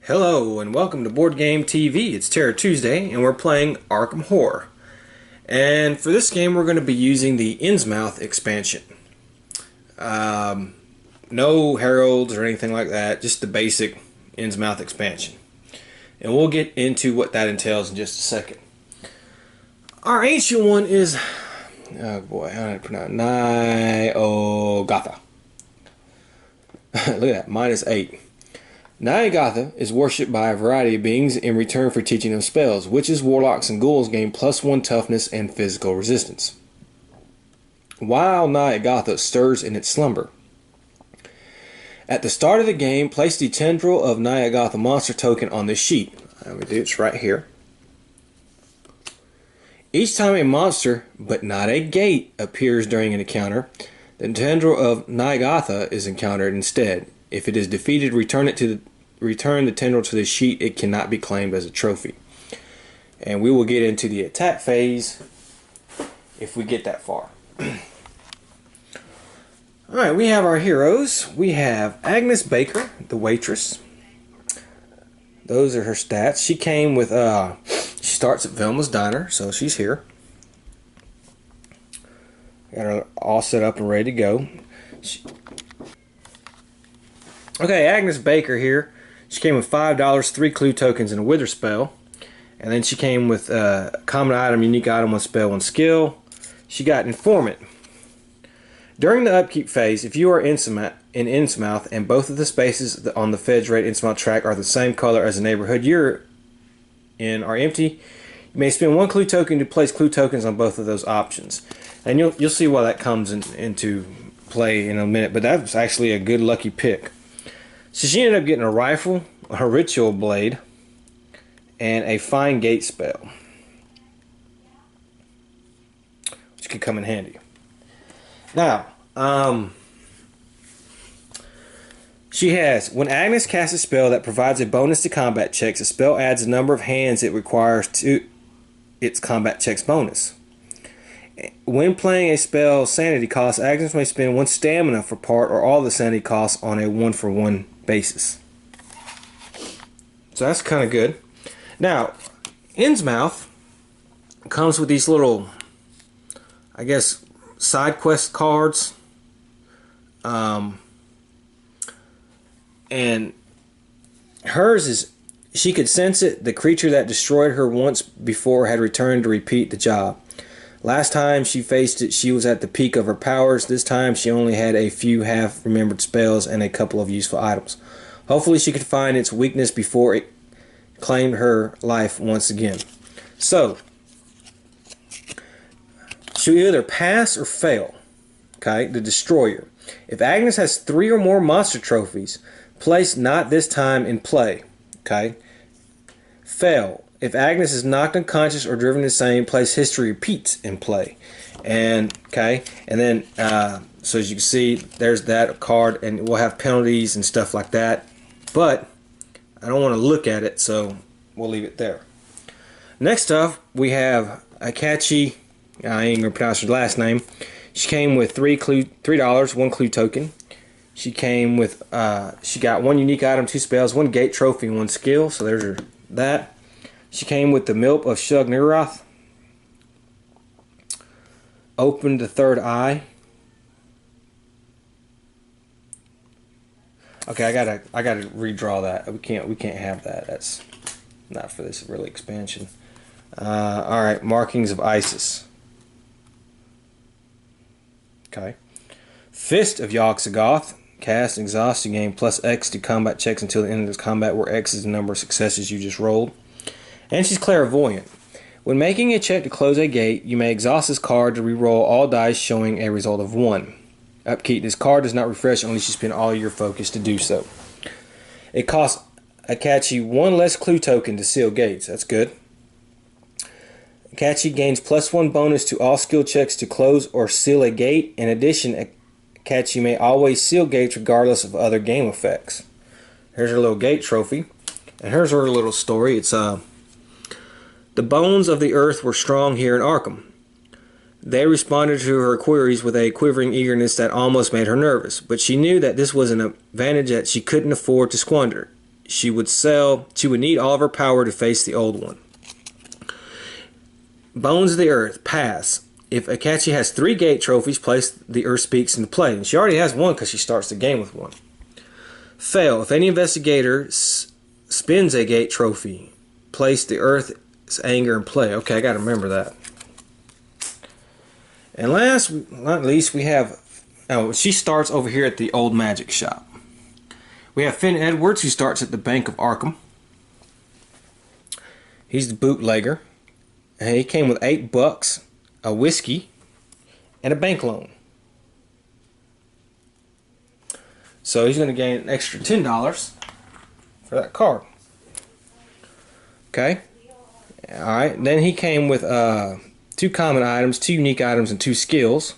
Hello and welcome to Boardgame TV. It's Terror Tuesday and we're playing Arkham Horror. And for this game we're going to be using the Innsmouth expansion. No heralds or anything like that, just the basic Innsmouth expansion. And we'll get into what that entails in just a second. Our ancient one is, oh boy, how do I pronounce it? Nyogtha. Look at that, -8. Nyogtha is worshipped by a variety of beings in return for teaching them spells. Witches, warlocks, and ghouls gain +1 toughness and physical resistance, while Nyogtha stirs in its slumber. At the start of the game, place the tendril of Nyogtha monster token on this sheet. It's right here. Each time a monster, but not a gate, appears during an encounter, the tendril of Nyogtha is encountered instead. If it is defeated, return the tendril to the sheet. It cannot be claimed as a trophy. And we will get into the attack phase if we get that far. Alright, we have our heroes. We have Agnes Baker, the waitress. Those are her stats. She came with, she starts at Velma's Diner, so she's here. Got her all set up and ready to go. Okay, Agnes Baker here. She came with $5, 3 clue tokens, and a wither spell. And then she came with common item, unique item, 1 spell, 1 skill. She got Informant. During the upkeep phase, if you are in Innsmouth and both of the spaces on the Fed's Raid Innsmouth track are the same color as the neighborhood you're in are empty, you may spend 1 clue token to place clue tokens on both of those options. And you'll see why that comes into play in a minute, but that was actually a good lucky pick. So she ended up getting a rifle, a ritual blade, and a fine gate spell, which could come in handy. Now, she has, when Agnes casts a spell that provides a bonus to combat checks, the spell adds the number of hands it requires to its combat checks bonus. When playing a spell Sanity cost, Agnes may spend 1 stamina for part or all the Sanity costs on a 1-for-1 basis. So that's kind of good. Now, Innsmouth comes with these little, I guess, side quest cards. And hers is, she could sense it. The creature that destroyed her once before had returned to repeat the job. Last time she faced it, she was at the peak of her powers. This time she only had a few half-remembered spells and a couple of useful items. Hopefully she could find its weakness before it claimed her life once again. So, she'll either pass or fail. Okay, the Destroyer. If Agnes has 3 or more monster trophies, place not this time in play. Okay. Fail. If Agnes is knocked unconscious or driven insane, place history repeats in play. And okay, and then so as you can see, there's that card, and we'll have penalties and stuff like that. But I don't want to look at it, so we'll leave it there. Next up, we have Akachi. I ain't gonna pronounce her last name. She came with $3, 1 clue token. She came with she got 1 unique item, 2 spells, 1 gate trophy, and 1 skill. So there's her that. She came with the Milk of Shug-Niroth. Opened the 3rd eye. Okay, I gotta redraw that. We can't have that. That's not for this really expansion. Alright, Markings of Isis. Okay. Fist of Yogg-Sagoth. Cast and exhaust, you gain +X to combat checks until the end of this combat, where X is the number of successes you just rolled. And she's Clairvoyant. When making a check to close a gate, you may exhaust this card to reroll all dice showing a result of 1. Upkeep. This card does not refresh unless you spend all your focus to do so. It costs Akachi 1 less clue token to seal gates. That's good. Akachi gains +1 bonus to all skill checks to close or seal a gate. In addition, Akachi may always seal gates regardless of other game effects. Here's her little gate trophy. And here's her little story. It's the bones of the earth were strong here in Arkham. They responded to her queries with a quivering eagerness that almost made her nervous, but she knew that this was an advantage that she couldn't afford to squander. she would need all of her power to face the old one. Bones of the Earth, pass. If Akachi has 3 gate trophies, place the Earth Speaks into play. And she already has one because she starts the game with one. Fail. If any investigator spins a gate trophy, place the Earth's Anger in play. Okay, I got to remember that. And last but not least, we have... Oh, she starts over here at the old magic shop. We have Finn Edwards, who starts at the Bank of Arkham. He's the bootlegger. And he came with $8, a whiskey, and a bank loan. So he's going to gain an extra $10 for that card. Okay. Alright. Then he came with 2 common items, 2 unique items, and 2 skills.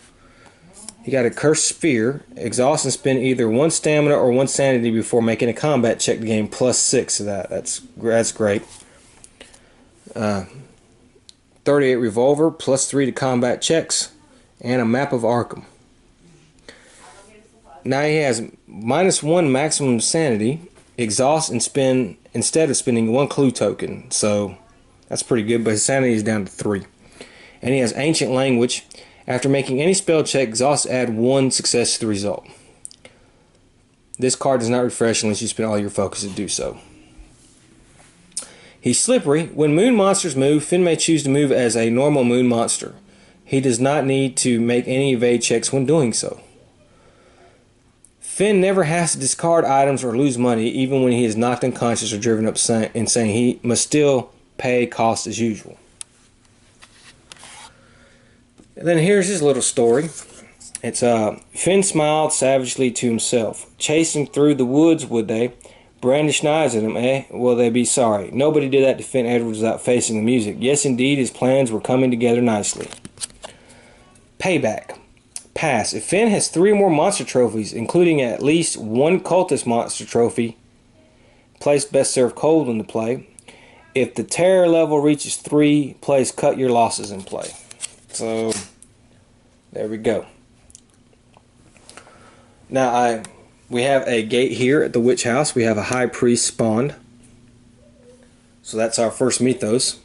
He got a Cursed Sphere. Exhaust and spend either 1 stamina or 1 sanity before making a combat check to gain +6 of that. That's great. 38 revolver, +3 to combat checks, and a map of Arkham. Now he has -1 maximum sanity, exhaust and spend instead of spending 1 clue token. So that's pretty good, but his sanity is down to 3. And he has ancient language. After making any spell check, exhaust add 1 success to the result. This card does not refresh unless you spend all your focus to do so. He's slippery. When moon monsters move, Finn may choose to move as a normal moon monster. He does not need to make any evade checks when doing so. Finn never has to discard items or lose money, even when he is knocked unconscious or driven up insane. He must still pay costs as usual. And then here's his little story. It's Finn smiled savagely to himself. Chase him through the woods, would they? Brandish knives at him, eh? Will they be sorry? Nobody did that to Finn Edwards without facing the music. Yes, indeed, his plans were coming together nicely. Payback. Pass. If Finn has 3 more monster trophies, including at least 1 cultist monster trophy, place Best Served Cold into play. If the terror level reaches 3, place Cut Your Losses in play. So, there we go. Now, we have a gate here at the witch house. We have a high priest spawned. So that's our first mythos.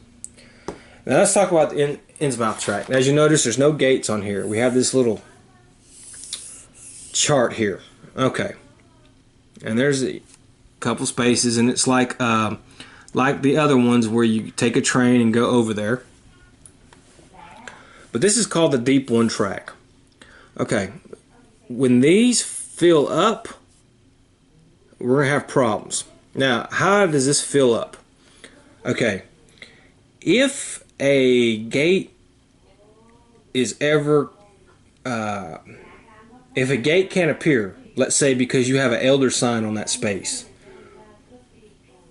Now let's talk about the Innsmouth tract. As you notice, there's no gates on here. We have this little chart here. Okay. And there's a couple spaces, and it's like the other ones where you take a train and go over there. But this is called the Deep One track. Okay. When these fill up, we're going to have problems. Now, how does this fill up? Okay. If a gate is ever... if a gate can't appear, let's say because you have an elder sign on that space,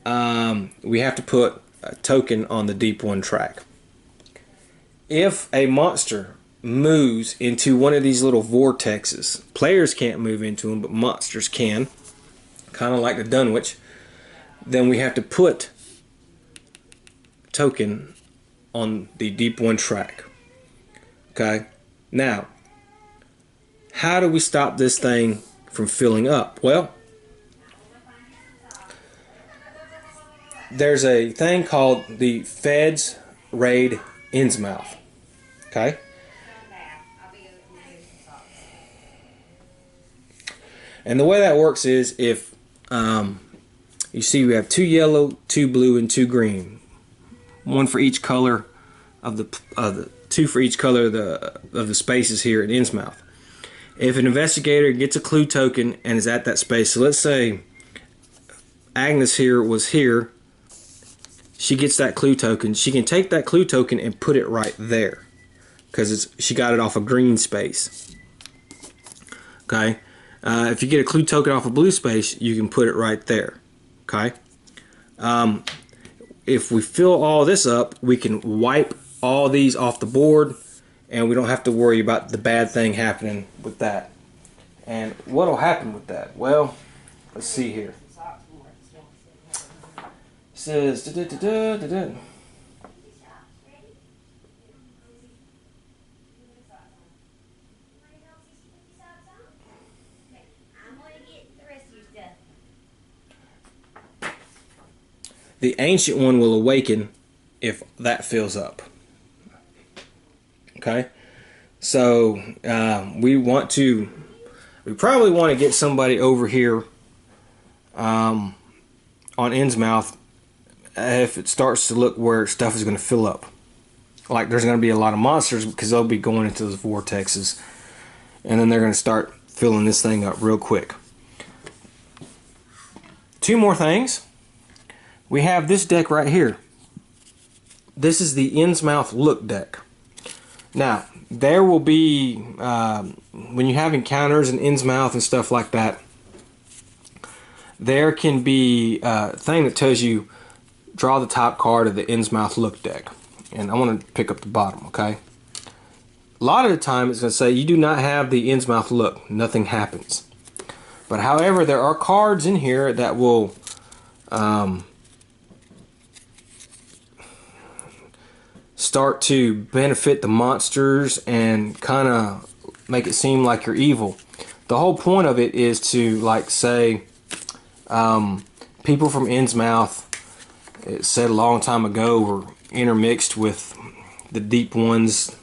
we have to put a token on the Deep One track. If a monster moves into one of these little vortexes, players can't move into them, but monsters can, kind of like the Dunwich, then we have to put a token on the Deep One track. Okay? Now, how do we stop this thing from filling up? Well, there's a thing called the Feds Raid Innsmouth. Okay? And the way that works is if you see we have 2 yellow, 2 blue, and 2 green, 1 for each color of the 2 for each color of the spaces here at Innsmouth. If an investigator gets a clue token and is at that space, so let's say Agnes here was here, she gets that clue token. She can take that clue token and put it right there because she got it off a green space. Okay. If you get a clue token off a blue space, you can put it right there. Okay. If we fill all this up, we can wipe all these off the board, and we don't have to worry about the bad thing happening with that. And what will happen with that? Well, let's see here. It says the Ancient One will awaken if that fills up. Okay, so we probably want to get somebody over here on Innsmouth if it starts to look where stuff is going to fill up. Like there's going to be a lot of monsters because they'll be going into those vortexes, and then they're going to start filling this thing up real quick. Two more things. We have this deck right here. This is the Innsmouth Look deck. Now, there will be, when you have encounters in Innsmouth and stuff like that, there can be a thing that tells you, draw the top card of the Innsmouth Look deck. And I want to pick up the bottom, okay? A lot of the time it's going to say, you do not have the Innsmouth Look. Nothing happens. But however, there are cards in here that will start to benefit the monsters and kind of make it seem like you're evil. The whole point of it is to, like, say, people from Innsmouth, it said a long time ago, were intermixed with the deep ones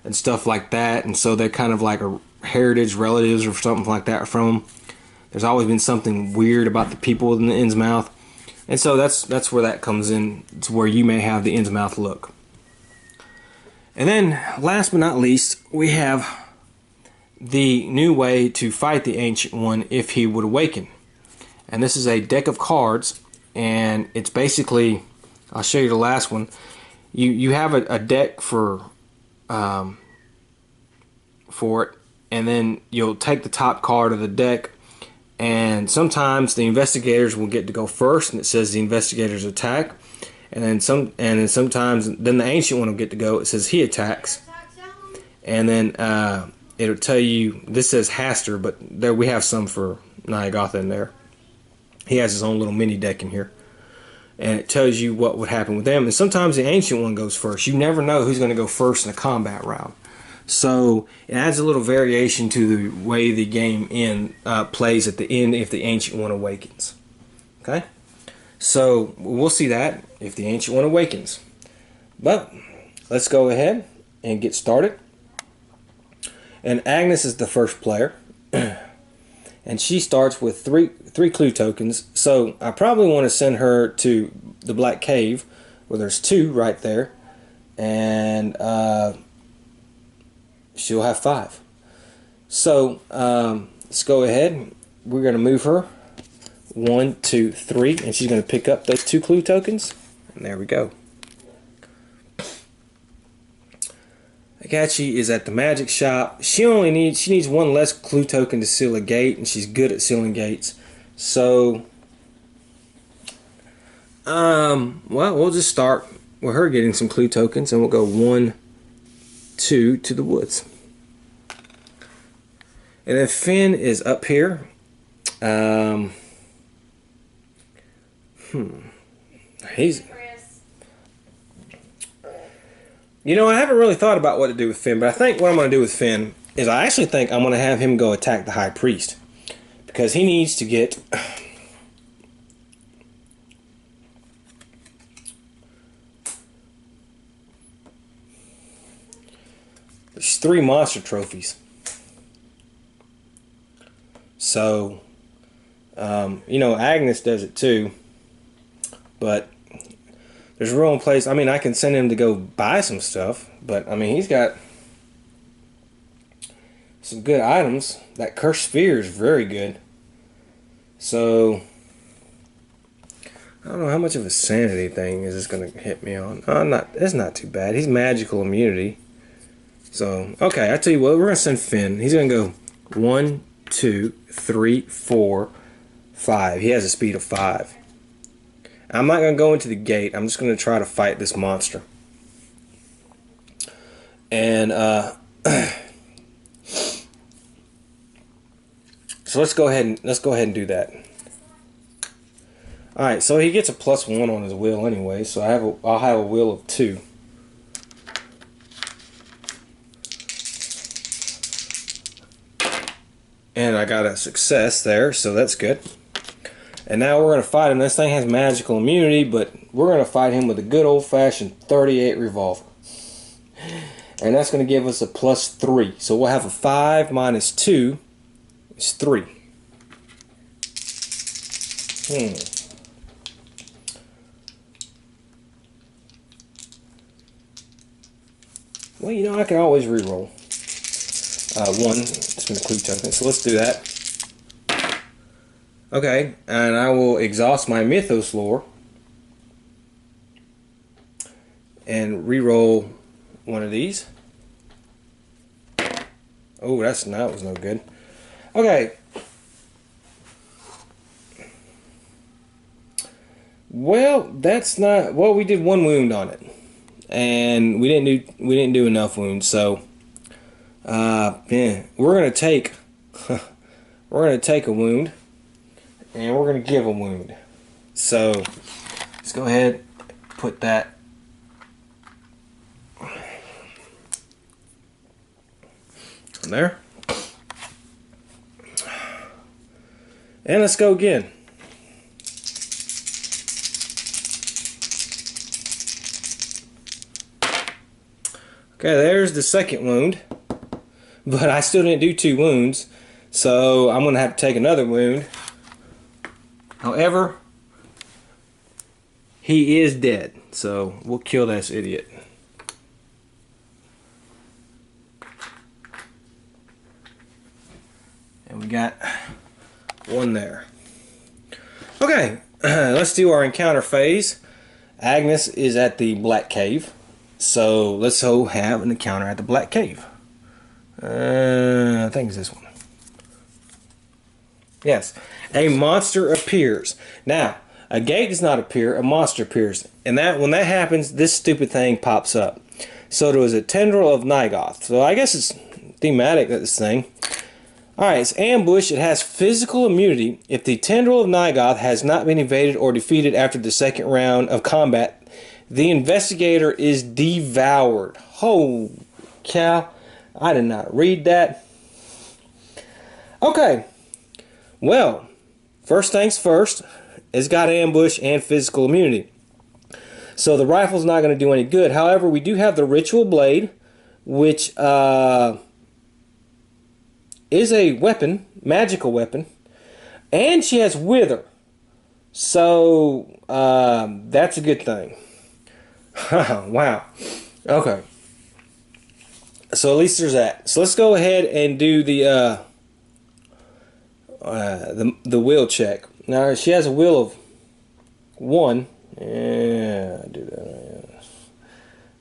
and stuff like that, and so they're kind of like a heritage relatives or something like that from them. There's always been something weird about the people in the Innsmouth, and so that's where that comes in. It's where you may have the Innsmouth Look. And then, last but not least, we have the new way to fight the Ancient One if he would awaken. And this is a deck of cards, and it's basically, I'll show you the last one. You have a deck for it, and then you'll take the top card of the deck, and sometimes the investigators will get to go first, and it says the investigators attack. And then sometimes the Ancient One will get to go. It says he attacks, and then it'll tell you. This says Haster, but there we have some for Nyogtha in there. He has his own little mini deck in here, and it tells you what would happen with them. And sometimes the Ancient One goes first. You never know who's going to go first in a combat round, so it adds a little variation to the way the game plays at the end if the Ancient One awakens. Okay. So we'll see that if the Ancient One awakens. But let's go ahead and get started. And Agnes is the first player. And she starts with three clue tokens. So I probably want to send her to the Black Cave, where there's 2 right there. And she'll have 5. So let's go ahead. We're going to move her. 1, 2, 3, and she's going to pick up those 2 clue tokens, and there we go. Agachi is at the magic shop. She needs 1 less clue token to seal a gate, and she's good at sealing gates. So, well, we'll just start with her getting some clue tokens, and we'll go 1, 2 to the woods. And then Finn is up here. You know, I haven't really thought about what to do with Finn, but I think what I'm going to do with Finn is I actually think I'm going to have him go attack the High Priest, because he needs to get there's 3 monster trophies. So you know, Agnes does it too. But there's room and place. I mean, I can send him to go buy some stuff, but I mean, he's got some good items. That Cursed Sphere is very good. So I don't know how much of a sanity thing is this going to hit me on. It's not too bad. He's magical immunity. So okay, I tell you what, we're going to send Finn. He's going to go 1, 2, 3, 4, 5. He has a speed of 5. I'm not going to go into the gate. I'm just going to try to fight this monster. And so let's go ahead and do that. All right. So he gets a +1 on his will anyway. So I'll have a will of 2. And I got a success there, so that's good. And now we're going to fight him. This thing has magical immunity, but we're going to fight him with a good old-fashioned 38 revolver. And that's going to give us a +3. So we'll have a 5 minus 2 is 3. Well, you know, I can always reroll. 1. It's been a clue token, so let's do that. Okay, and I will exhaust my Mythos lore and reroll one of these. Oh, that was no good. Okay. Well, that's not. Well, we did 1 wound on it, and we didn't do enough wounds. So, yeah, we're gonna take a wound, and we're gonna give a wound. So, let's go ahead and put that. There, and let's go again. Okay, there's the second wound, but I still didn't do 2 wounds, so I'm gonna have to take another wound. However, he is dead, so we'll kill this idiot. And we got 1 there. Okay, let's do our encounter phase. Agnes is at the Black Cave, so let's go have an encounter at the Black Cave. I think it's this one. Yes, a monster appears. Now, a gate does not appear, a monster appears. And when that happens, this stupid thing pops up. So there was a tendril of nyogtha. So I guess it's thematic that this thing. Alright, it's ambush. It has physical immunity. If the tendril of nyogtha has not been evaded or defeated after the second round of combat, the investigator is devoured. Holy cow. I did not read that. Okay. Well, first things first. It's got ambush and physical immunity. So the rifle's not going to do any good. However, we do have the ritual blade, which is a weapon, magical weapon, and she has wither, so that's a good thing. Wow. Okay, so at least there's that. So let's go ahead and do the will check. Now she has a will of 1. Yeah, I do that.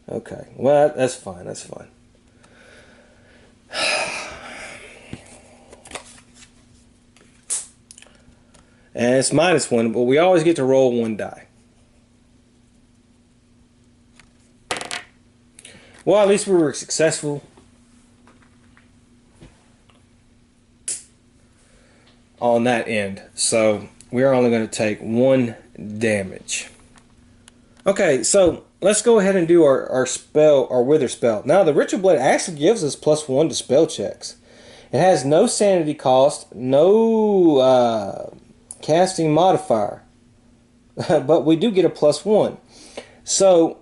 Yeah. Okay, well that's fine. That's fine. And it's -1, but we always get to roll 1 die. Well, at least we were successful on that end. So we're only going to take 1 damage. Okay, so let's go ahead and do our spell, our wither spell. Now the ritual blade actually gives us +1 to spell checks. It has no sanity cost, no casting modifier, but we do get a +1. So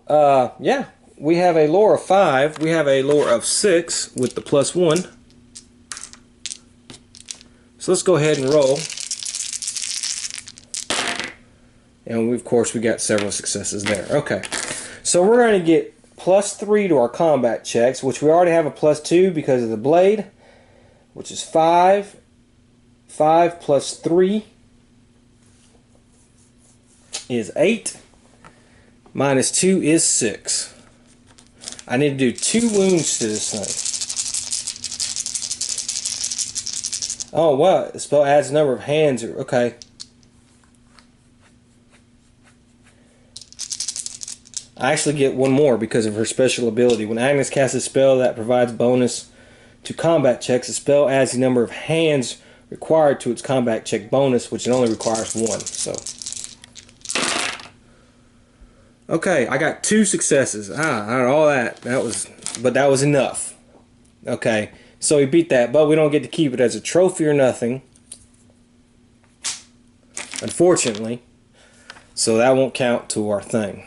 yeah, we have a lore of 5, we have a lore of 6 with the +1. So let's go ahead and roll, and we, of course we got several successes there. Okay, so we're going to get +3 to our combat checks, which we already have a +2 because of the blade, which is 5. 5 plus 3 is 8. Minus 2 is 6. I need to do 2 wounds to this thing. Oh, wow. The spell adds a number of hands. Okay. I actually get 1 more because of her special ability. When Agnes casts a spell that provides bonus to combat checks, the spell adds the number of hands required to its combat check bonus, which it only requires 1. So, okay, I got 2 successes. Out of all that, that was enough. Okay, so we beat that, but we don't get to keep it as a trophy or nothing. unfortunately. So that won't count to our thing.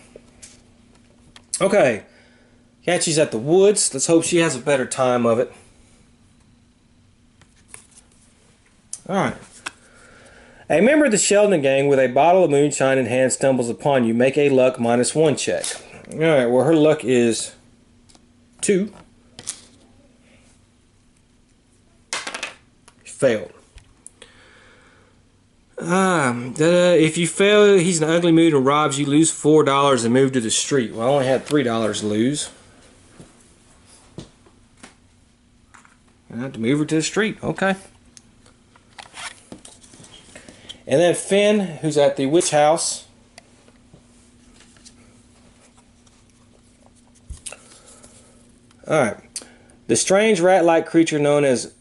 Okay. Catchy's at the woods. Let's hope she has a better time of it. Alright. A member of the Sheldon gang with a bottle of moonshine in hand stumbles upon you. Make a luck -1 check. Alright, well her luck is 2. Failed. If you fail, he's in an ugly mood and robs you. Lose $4 and move to the street. Well, I only had $3 to lose. I have to move her to the street. Okay. And then Finn, who's at the witch house. Alright. The strange rat-like creature known as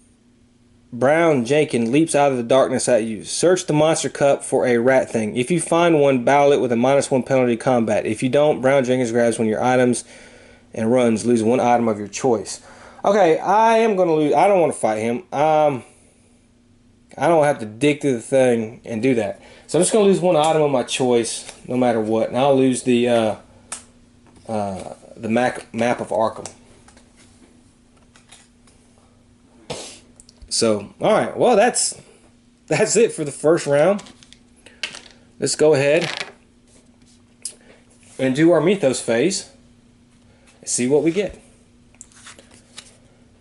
Brown Jenkin leaps out of the darkness at you. Search the monster cup for a rat thing. If you find one, battle it with a -1 penalty combat. If you don't, Brown Jenkins grabs one of your items and runs, losing 1 item of your choice. Okay, I am going to lose. I don't want to fight him. I don't have to dig through the thing and do that. So I'm just going to lose 1 item of my choice, no matter what. And I'll lose the map of Arkham. So, alright, well that's it for the first round. Let's go ahead and do our Mythos phase and see what we get.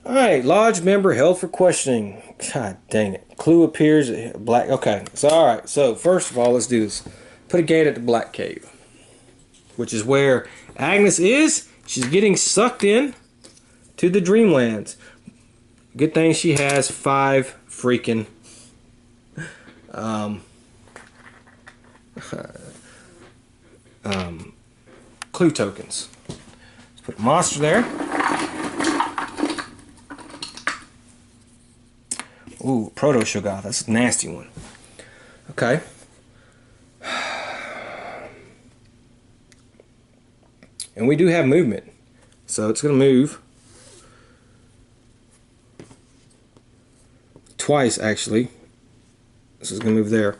Alright, Lodge member held for questioning. God dang it. Clue appears black. Okay, so alright, so first of all, let's do this. Put a gate at the Black Cave, which is where Agnes is. She's getting sucked in to the Dreamlands. Good thing she has 5 freaking clue tokens. Let's put a monster there. Ooh, Proto-Shoggoth. That's a nasty one. Okay. And we do have movement. So it's going to move. Twice, actually. This is going to move there.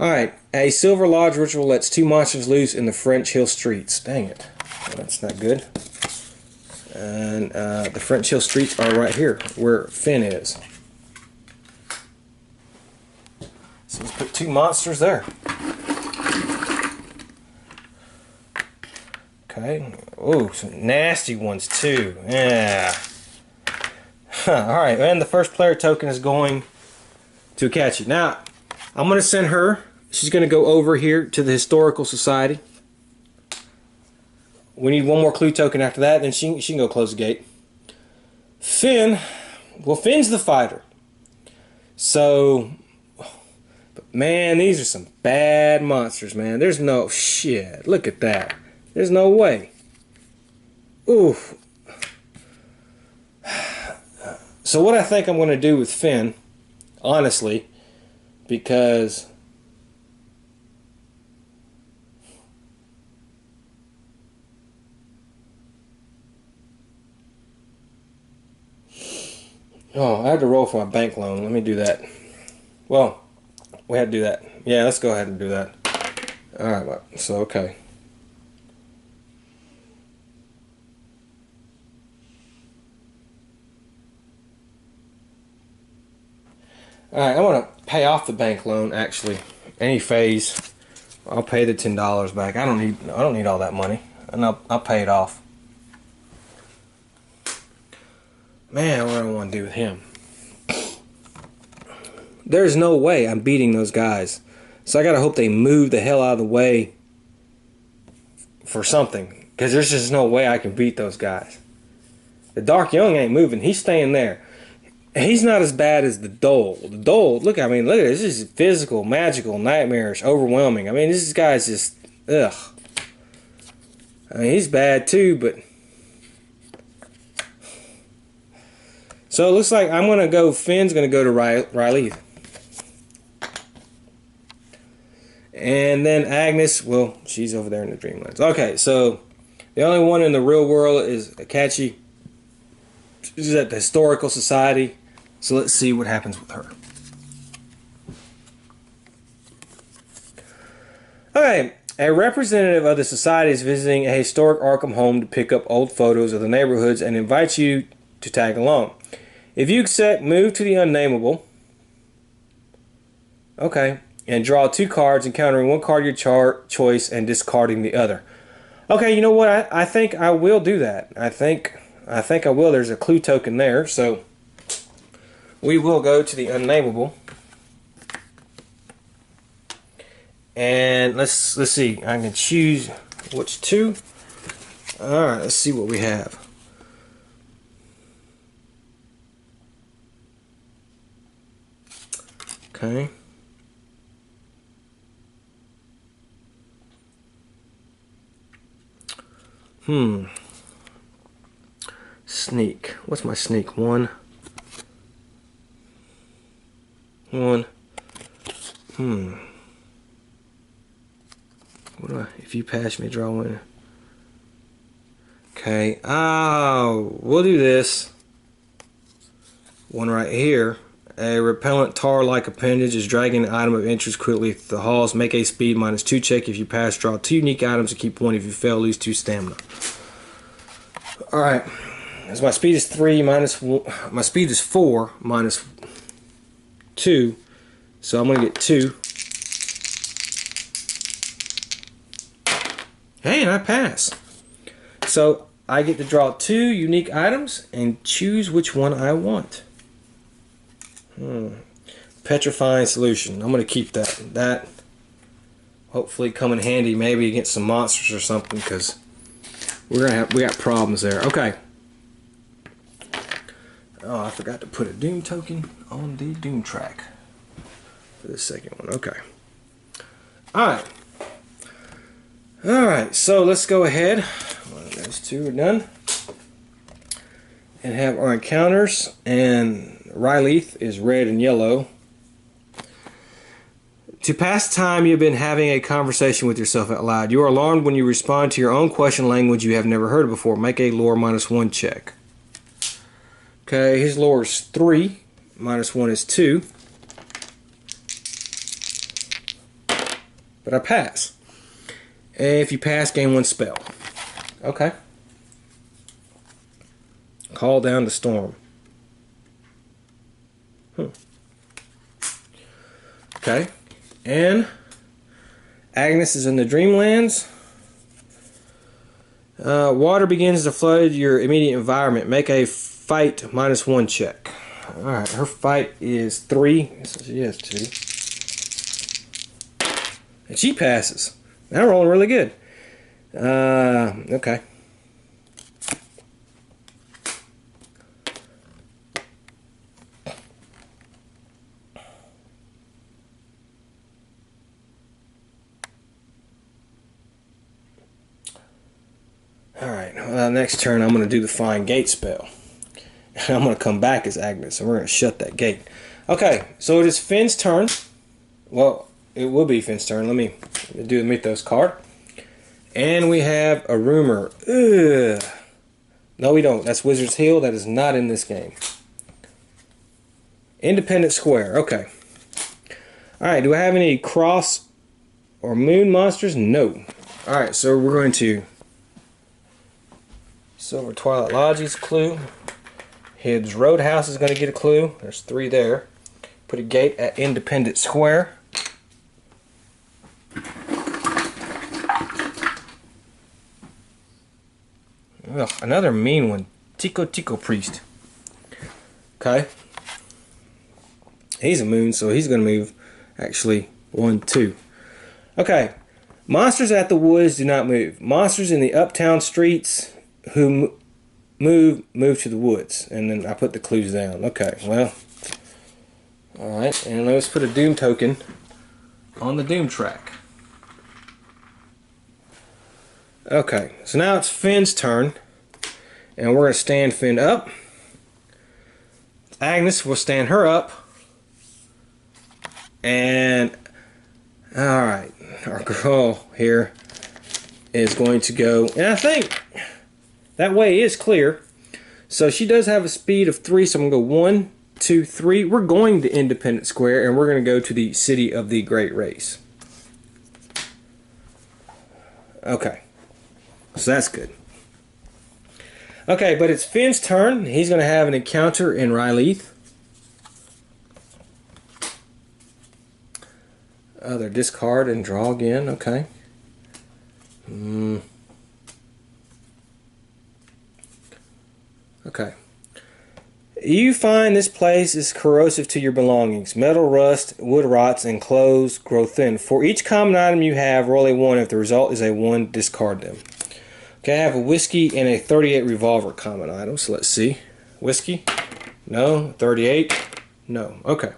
Alright. A Silver Lodge ritual lets 2 monsters loose in the French Hill streets. Dang it. Well, that's not good. And the French Hill streets are right here, where Finn is. So let's put 2 monsters there. Okay. Oh, some nasty ones too. Yeah. Alright, and the first player token is going to Catchy. Now, I'm going to send her. She's going to go over here to the Historical Society. We need 1 more clue token after that, then she can go close the gate. Finn, well, Finn's the fighter. So, but man, these are some bad monsters, man. There's no shit. Look at that. There's no way. Oof. So what I think I'm going to do with Finn, honestly, because oh, I had to roll for my bank loan. Let me do that. Well, we had to do that. Yeah, let's go ahead and do that. Alright, so okay. Alright, I want to pay off the bank loan, actually. Any phase. I'll pay the $10 back. I don't need all that money. And I'll pay it off. Man, what do I want to do with him? There's no way I'm beating those guys. So I gotta hope they move the hell out of the way for something. Because there's just no way I can beat those guys. The Dark Young ain't moving. He's staying there. He's not as bad as the Dole. The Dole, look at this. This is physical, magical, nightmarish, overwhelming. I mean, this guy's just, ugh. I mean, he's bad too, but... So it looks like I'm going to go, Finn's going to go to Riley. And then Agnes, well, she's over there in the Dreamlands. Okay, so the only one in the real world is Akachi. She's at the Historical Society. So let's see what happens with her. Okay, a representative of the society is visiting a historic Arkham home to pick up old photos of the neighborhoods and invites you to tag along. If you accept, move to the unnameable. Okay, and draw 2 cards, encountering one card of your choice and discarding the other. Okay, you know what? I think I will do that. I think I will. There's a clue token there, so we will go to the unnameable. And let's see. I can choose which 2. All right, let's see what we have. Okay. Sneak. What's my sneak? 1. What do I, if you pass me, draw 1. Okay. Oh, we'll do this. 1 right here. A repellent tar-like appendage is dragging an item of interest quickly through the halls. Make a speed -2 check. If you pass, draw 2 unique items and keep 1. If you fail, lose 2 stamina. Alright. As my speed is 3 minus 1, my speed is 4 minus 2. So I'm going to get 2. Hey, and I pass. So I get to draw 2 unique items and choose which one I want. Petrifying solution. I'm going to keep that. That hopefully come in handy maybe against some monsters or something, because we got problems there. Okay. Oh, I forgot to put a Doom token on the Doom track for the second one. Okay. Alright. Alright, so let's go ahead. Those 2 are done. And have our encounters. And Rylith is red and yellow. To pass time, you've been having a conversation with yourself out loud. You are alarmed when you respond to your own question language you have never heard before. Make a lore -1 check. Okay, his lore is 3. -1 is 2. But I pass. And if you pass, gain 1 spell. Okay. Call down the storm. Okay. And Agnes is in the Dreamlands. Water begins to flood your immediate environment. Make a fight -1 check. Alright, her fight is 3. So she has 2. And she passes. Now I'm rolling really good. Okay. Alright, next turn I'm going to do the Find Gate spell. And I'm going to come back as Agnes, and we're going to shut that gate. Okay, so it is Finn's turn. Well, it will be Finn's turn. Let me do the Mythos card. And we have a rumor. Ugh. No, we don't. That's Wizard's Hill. That is not in this game. Independent Square. Okay. Alright, do I have any cross or moon monsters? No. Alright, so we're going to Silver Twilight Lodge's clue. Hibbs Roadhouse is going to get a clue. There's 3 there. Put a gate at Independent Square. Ugh, another mean one. Tico Priest. Okay. He's a moon, so he's going to move actually 1, 2. Okay. Monsters at the woods do not move. Monsters in the uptown streets who move to the woods. And then I put the clues down. Okay, well. Alright, and let's put a Doom token on the Doom track. Okay, so now it's Finn's turn. And we're going to stand Finn up. Agnes will stand her up. And, alright, our girl here is going to go. And I think that way is clear. So she does have a speed of 3, so I'm going to go 1, 2, 3. We're going to Independent Square, and we're going to go to the City of the Great Race. Okay. So that's good. Okay, but it's Finn's turn. He's going to have an encounter in Rylith. Other discard and draw again. Okay. Okay. You find this place is corrosive to your belongings. Metal rust, wood rots, and clothes grow thin. For each common item you have, roll a 1. If the result is a 1, discard them. Okay, I have a whiskey and a 38 revolver common item. So let's see. Whiskey? No. 38? No. Okay.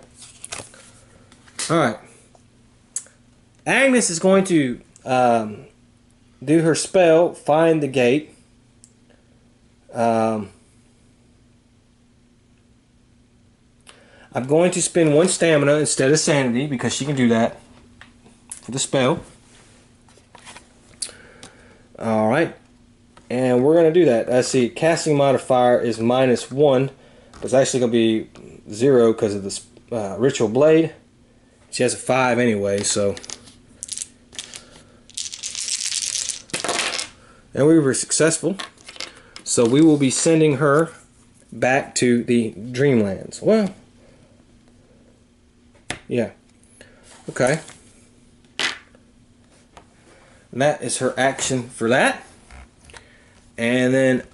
Alright. Agnes is going to do her spell, find the gate. I'm going to spend 1 stamina instead of sanity because she can do that for the spell. Alright. And we're going to do that. Let's see. Casting modifier is -1. But it's actually going to be 0 because of this ritual blade. She has a 5 anyway, so. And we were successful. So we will be sending her back to the Dreamlands. Well. Yeah. Okay. And that is her action for that. And then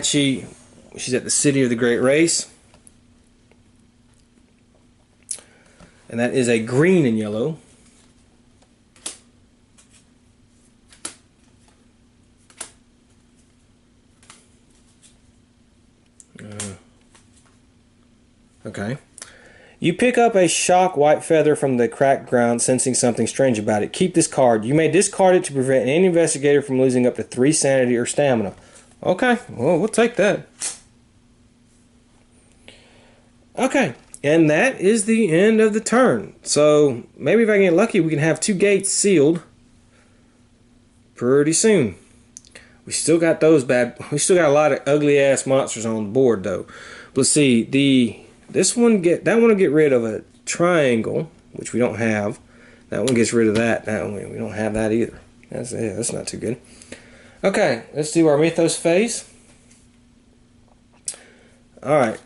she's at the City of the Great Race. And that is a green and yellow. Okay. You pick up a shock white feather from the cracked ground, sensing something strange about it. Keep this card. You may discard it to prevent any investigator from losing up to 3 sanity or stamina. Okay, well, we'll take that. Okay, and that is the end of the turn. So maybe if I get lucky, we can have 2 gates sealed pretty soon. We still got those bad. We still got a lot of ugly ass monsters on the board though. Let's see that one will get rid of a triangle, which we don't have. That one gets rid of that. That one we don't have that either. That's not too good. Okay, let's do our Mythos phase. Alright.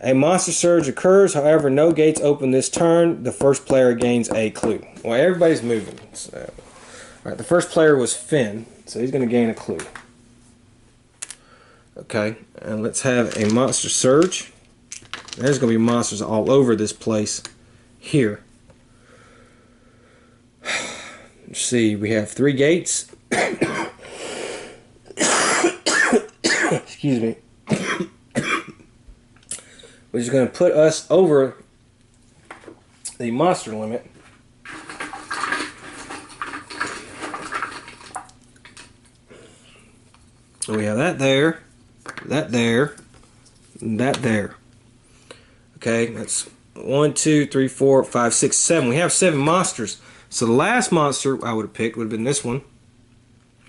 A monster surge occurs, however, no gates open this turn. The first player gains a clue. Well, everybody's moving. So. Alright, the first player was Finn, so he's going to gain a clue. Okay, and let's have a monster surge. There's going to be monsters all over this place here. Let's see, we have 3 gates. Excuse me. Which is going to put us over the monster limit. So we have that there, that there, and that there. Okay, that's 1, 2, 3, 4, 5, 6, 7. We have 7 monsters. So the last monster I would have picked would have been this one.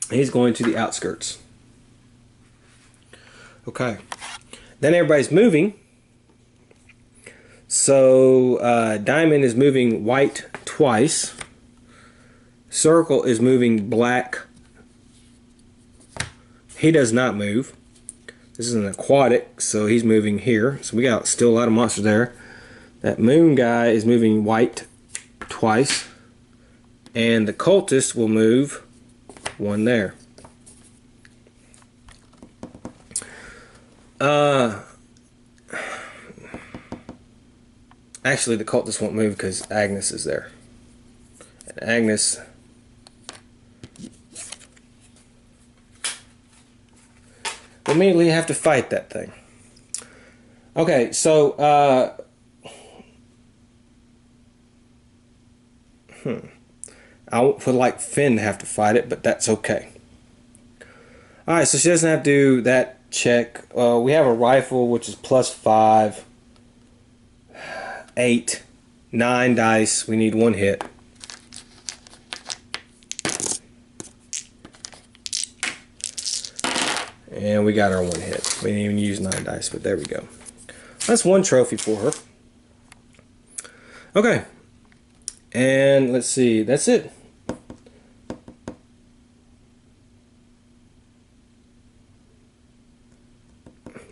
He's going to the outskirts. Okay. Then everybody's moving. So Diamond is moving white twice. Circle is moving black. He does not move. This is an aquatic, so he's moving here. So we got still a lot of monsters there. That moon guy is moving white twice. And the cultist will move 1 there. Actually, the cultist won't move because Agnes is there. And Agnes will immediately have to fight that thing. Okay, so I would like Finn to have to fight it, but that's okay. Alright, so she doesn't have to do that check. We have a rifle, which is +5, 8, 9 dice. We need 1 hit. And we got our 1 hit. We didn't even use 9 dice, but there we go. That's 1 trophy for her. Okay. And let's see, that's it.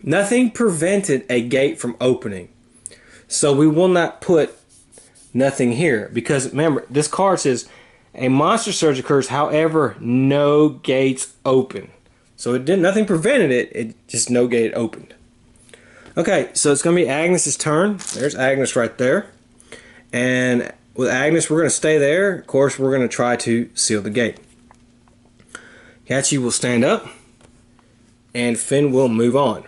Nothing prevented a gate from opening. So we will not put nothing here. Because remember, this card says a monster surge occurs, however, no gates open. So it didn't. Nothing prevented it. It just no gate opened. Okay, so it's going to be Agnes's turn. There's Agnes right there. And with Agnes, we're going to stay there. Of course, we're going to try to seal the gate. Catchy will stand up. And Finn will move on.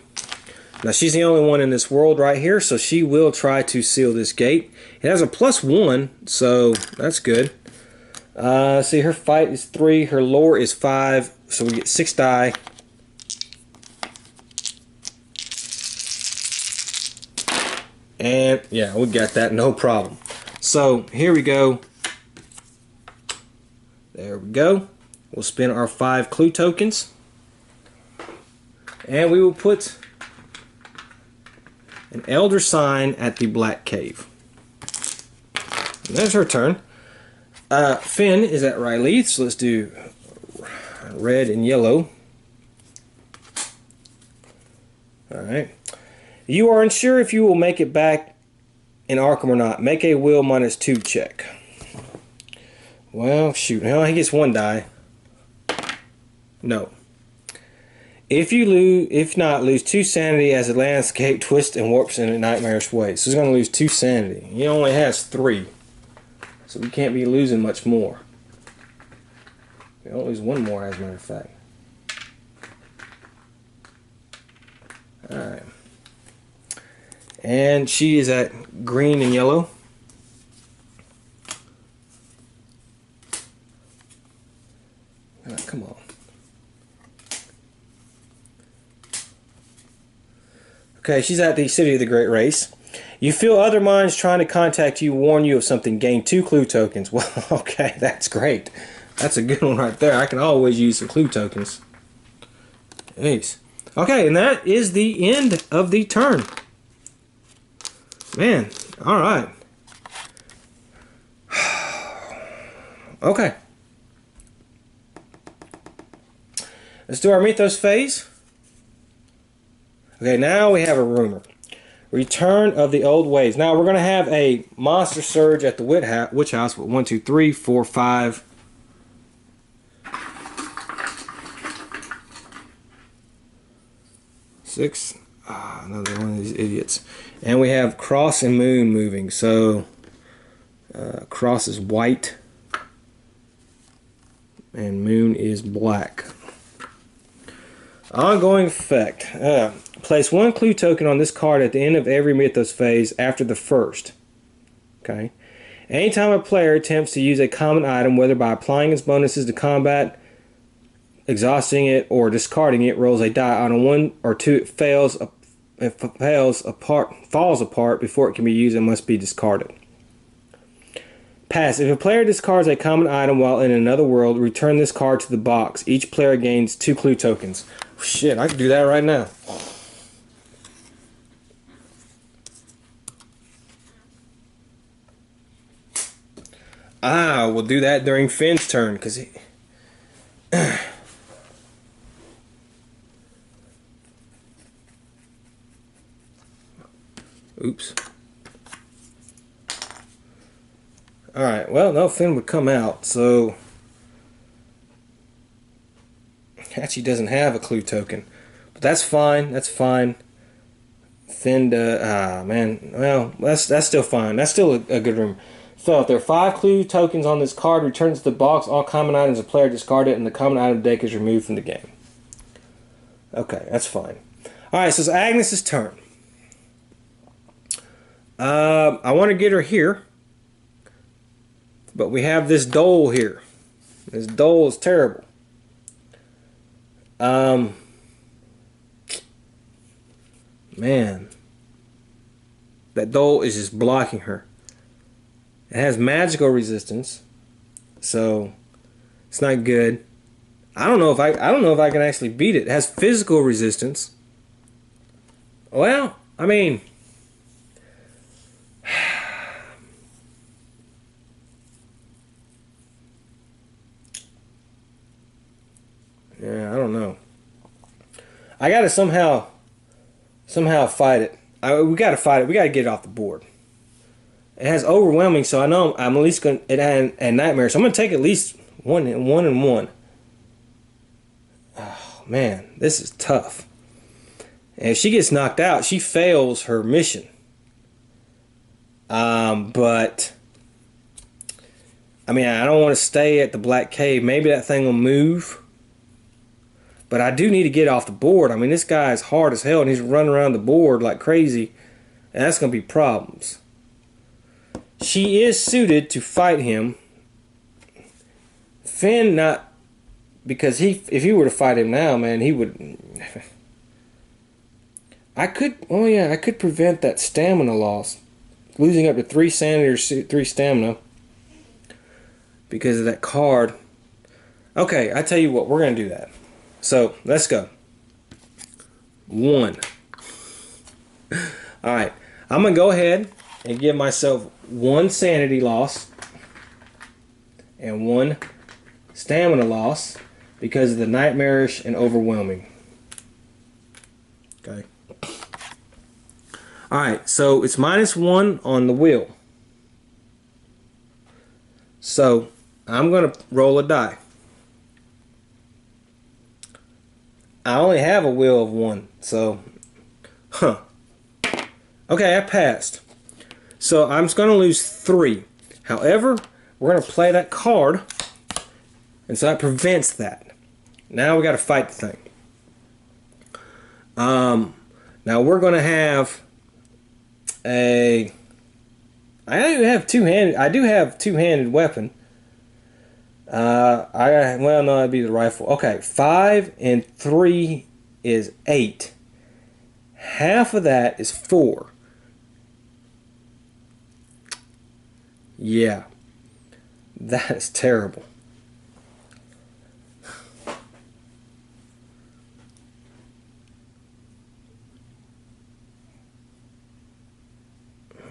Now, she's the only one in this world right here, so she will try to seal this gate. It has a +1, so that's good. See, her fight is 3, her lore is 5, so we get 6 die. And, yeah, we got that, no problem. So, here we go. There we go. We'll spin our 5 clue tokens. And we will put an Elder Sign at the Black Cave. And there's her turn. Finn is at Riley, so let's do red and yellow. Alright. You are unsure if you will make it back in Arkham or not. Make a will -2 check. Well, shoot. No, he gets 1 die. No. If not, lose 2 sanity as the landscape twists and warps in a nightmarish way. So he's going to lose 2 sanity. He only has 3. So we can't be losing much more. We don't lose 1 more, as a matter of fact. Alright. And she is at green and yellow. Come on. Okay, she's at the City of the Great Race. You feel other minds trying to contact you, warn you of something. Gain 2 clue tokens. Well, okay, that's great. That's a good one right there. I can always use some clue tokens. Jeez. Okay, and that is the end of the turn. Man, alright. Okay. Let's do our Mythos phase. Okay, now we have a rumor. Return of the old ways. Now we're going to have a monster surge at the witch house with 1, 2, 3, 4, 5. 6. Another one of these idiots. And we have Cross and Moon moving. So Cross is white and Moon is black. Ongoing effect. Place 1 clue token on this card at the end of every Mythos phase after the first. Okay. Anytime a player attempts to use a common item, whether by applying its bonuses to combat, exhausting it, or discarding it, rolls a die. On a 1 or 2, it falls apart before it can be used and must be discarded. Pass. If a player discards a common item while in another world, return this card to the box. Each player gains 2 clue tokens. Shit, I can do that right now. We'll do that during Finn's turn, because he... Oops. Alright, well, no, Finn would come out, so... Actually doesn't have a clue token. But that's fine, that's fine. Finn, man, well, that's still fine. That's still a good room. So, if there are 5 clue tokens on this card, return to the box. All common items a player discarded, and the common item deck is removed from the game. Okay, that's fine. Alright, so it's Agnes's turn. I want to get her here. But we have this Dole here. This Dole is terrible. Man. That Dole is just blocking her. It has magical resistance. So it's not good. I don't know if I can actually beat it. It has physical resistance. Well, I mean, yeah, I don't know. I gotta somehow Somehow fight it. We got to fight it. We got to get it off the board. It has overwhelming, so I know I'm at least going to, and nightmare. So I'm going to take at least one and one. Oh, man, this is tough. And if she gets knocked out, she fails her mission. But I mean, I don't want to stay at the Black Cave. Maybe that thing will move. But I do need to get off the board. I mean, this guy is hard as hell, and he's running around the board like crazy. And that's going to be problems. She is suited to fight him. Finn not, because if he were to fight him now, man, he would. I could prevent that stamina loss, losing up to 3 sanity or 3 stamina because of that card. Okay, I tell you what, we're gonna do that. So let's go. 1. All right, I'm gonna go ahead and give myself 1 sanity loss and 1 stamina loss because of the nightmarish and overwhelming. Okay. Alright, so it's -1 on the wheel. So I'm going to roll a die. I only have a wheel of 1, so okay, I passed. So I'm just going to lose 3. However, we're going to play that card, and so that prevents that. Now we got to fight the thing. Now we're going to have I do have two-handed weapon. Well, no, that'd be the rifle. Okay, 5 and 3 is 8. Half of that is 4. Yeah, that is terrible.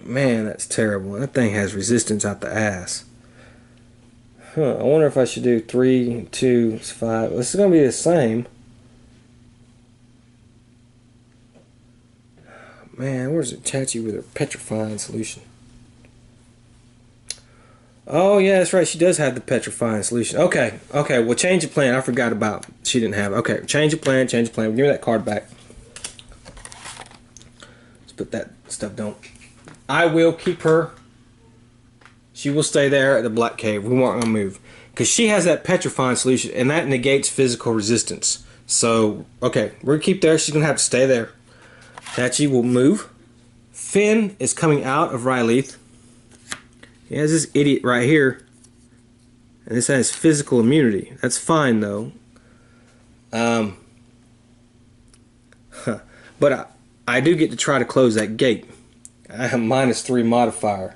Man, that's terrible. That thing has resistance out the ass. I wonder if I should do 3, 2, 5. This is going to be the same. Man, where's it? Chachi with her petrifying solution. Oh, yeah, that's right. She does have the petrifying solution. Okay, well, change the plan. I forgot about she didn't have it. Okay, change the plan. Give me that card back. Let's put that stuff down. I will keep her. She will stay there at the Black Cave. We won't gonna move because she has that petrifying solution, and that negates physical resistance. So, okay, we're gonna keep there. She's gonna have to stay there. Chachi will move. Finn is coming out of Rylith. He has this idiot right here, and this has physical immunity. That's fine though. But I do get to try to close that gate. I have -3 modifier.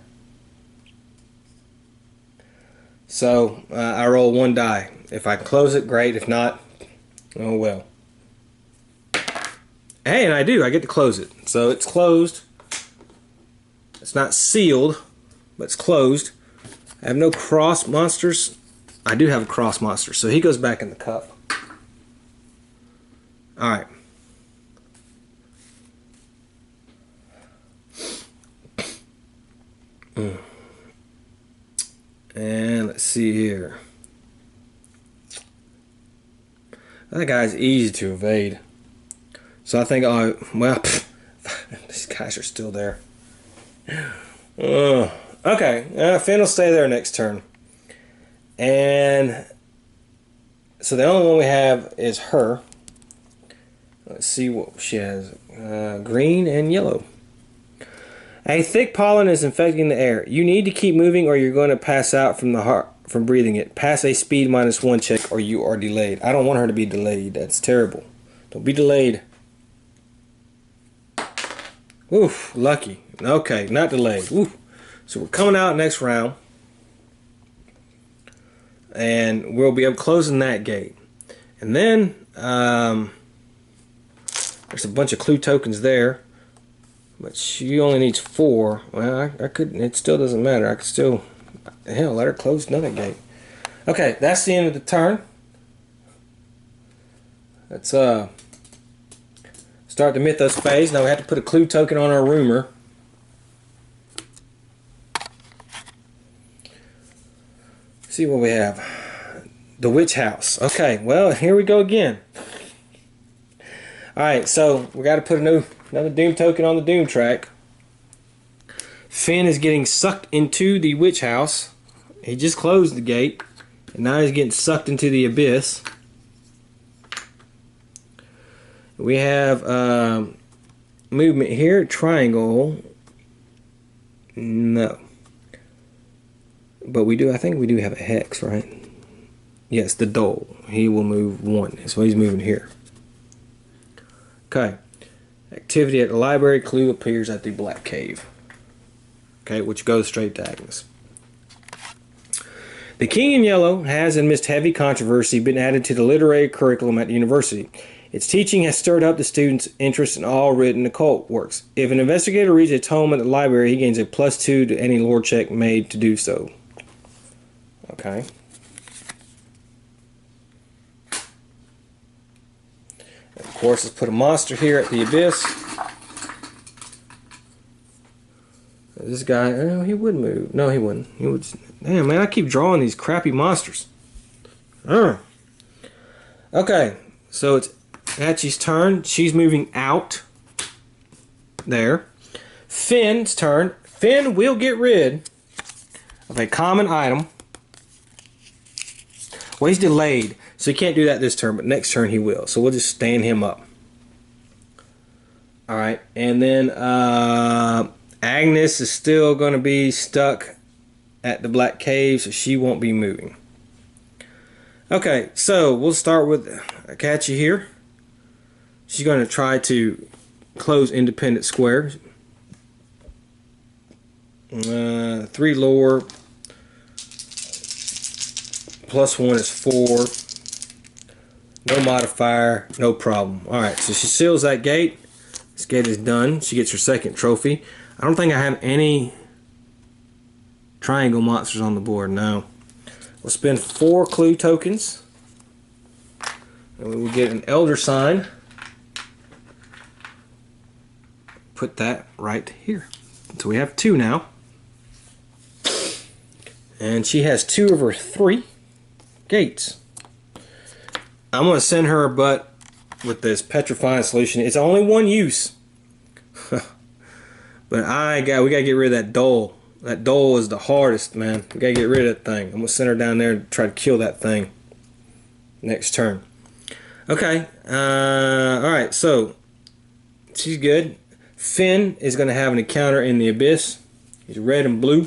So I roll 1 die. If I can close it, great. If not, oh well. Hey, and I do. I get to close it. So it's closed. It's not sealed, but it's closed. I have no cross monsters. I do have a cross monster, so he goes back in the cup. Alright. And let's see here. That guy's easy to evade. So I think, well, these guys are still there. Okay, Finn will stay there next turn. And so the only one we have is her. Let's see what she has. Green and yellow. A thick pollen is infecting the air. You need to keep moving or you're going to pass out from the heart from breathing it. Pass a speed -1 check or you are delayed. I don't want her to be delayed. That's terrible. Don't be delayed. Oof, lucky. Okay, not delayed. Oof. So we're coming out next round. And we'll be closing that gate. And then there's a bunch of clue tokens there. But she only needs 4. Well, I could. It still doesn't matter. I could still, hell, let her close another gate. Okay, that's the end of the turn. Let's start start the Mythos phase. Now we have to put a clue token on our rumor. See what we have. The Witch House. Okay, well, here we go again. Alright, so we got to put another Doom token on the Doom track. Finn is getting sucked into the Witch House. He just closed the gate, and now he's getting sucked into the abyss. We have movement here, triangle. No. But we do, I think we do have a hex, right? Yes, the dole. He will move 1. So he's moving here. Okay. Activity at the library. Clue appears at the Black Cave. Okay, which goes straight to Agnes. The King in Yellow has, amidst heavy controversy, been added to the literary curriculum at the university. Its teaching has stirred up the students' interest in all written occult works. If an investigator reads a tome at the library, he gains a +2 to any lore check made to do so. Okay. And of course, let's put a monster here at the abyss. This guy, oh, he would move. No, he wouldn't. He would. Damn, man, I keep drawing these crappy monsters. Okay, so it's Hatchie's turn. She's moving out. There. Finn's turn. Finn will get rid of a common item. Well, he's delayed, so he can't do that this turn, but next turn he will. So we'll just stand him up. Alright, and then Agnes is still going to be stuck at the Black Cave, so she won't be moving. Okay, so we'll start with Akachi here. She's going to try to close independent squares. 3 lore. +1 is 4. No modifier, no problem. Alright, so she seals that gate. This gate is done. She gets her second trophy. I don't think I have any triangle monsters on the board. No. We'll spend 4 clue tokens. And we will get an Elder Sign. Put that right here. So we have 2 now. And she has 2 of her 3 gates. I'm going to send her a butt with this petrifying solution. It's only 1 use. But we got to get rid of that dole. That dole is the hardest, man. We got to get rid of that thing. I'm going to send her down there and try to kill that thing next turn. Okay. Alright, so she's good. Finn is going to have an encounter in the abyss. He's red and blue.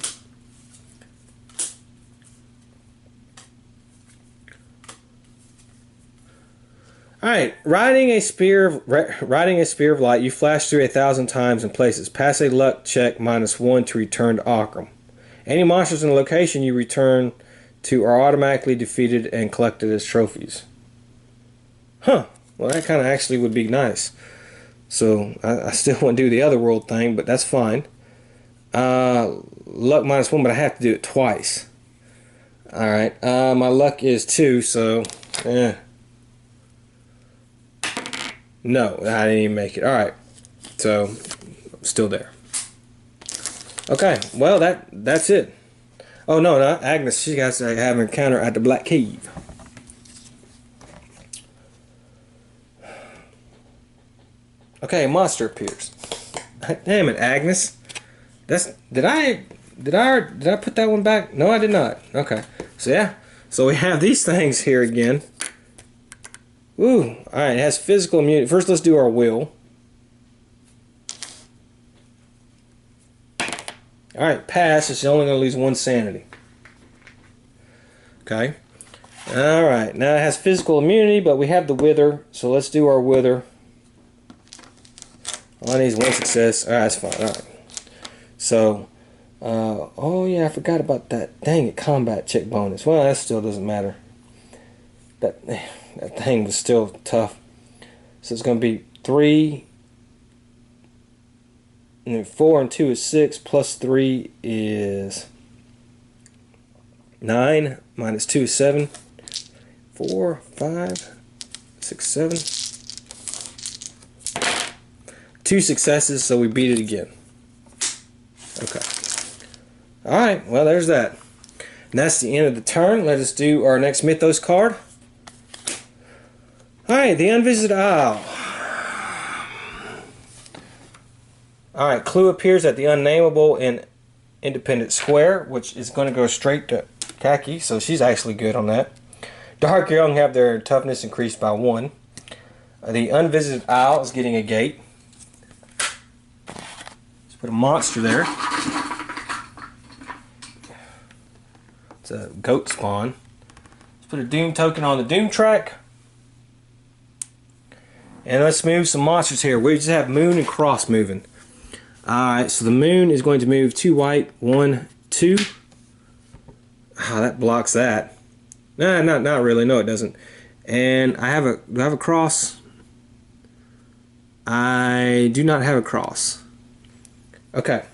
Alright, riding a spear of light, you flash through 1,000 times in places. Pass a luck check -1 to return to Arkham. Any monsters in the location you return to are automatically defeated and collected as trophies. Huh, well that kind of actually would be nice. So, I still want to do the other world thing, but that's fine. Luck -1, but I have to do it twice. Alright, my luck is 2, so, no, I didn't even make it. Alright, so I'm still there. Okay, well that's it. Oh no, not Agnes. She has to have an encounter at the Black Cave. Okay, a monster appears. Damn it, Agnes. Did I put that one back? No, I did not. Okay, so yeah, so we have these things here again. Ooh, alright, it has physical immunity. First, let's do our will. Alright, pass. It's only going to lose 1 sanity. Okay. Alright, now it has physical immunity, but we have the wither, so let's do our wither. All I need is 1 success. Alright, that's fine. Alright. So, oh yeah, I forgot about that. Dang it, combat check bonus. Well, that still doesn't matter. That thing was still tough. So it's going to be 3, and then 4 and 2 is 6, plus 3 is 9, minus 2 is 7, 4, 5, 6, 7. 2 successes, so we beat it again. Okay. Alright, well there's that. And that's the end of the turn. Let us do our next Mythos card. Alright, the Unvisited Isle. Alright, clue appears at the unnameable and independent square, which is going to go straight to Khaki, so she's actually good on that. Dark Young have their toughness increased by 1. The Unvisited Isle is getting a gate. Let's put a monster there. It's a goat spawn. Let's put a Doom token on the Doom track. And let's move some monsters here. We just have Moon and Cross moving. Alright, so the Moon is going to move 2 white, 1, 2. Ah, that blocks that. Nah, not really. No, it doesn't. And I have do I have a cross? I do not have a cross. Okay.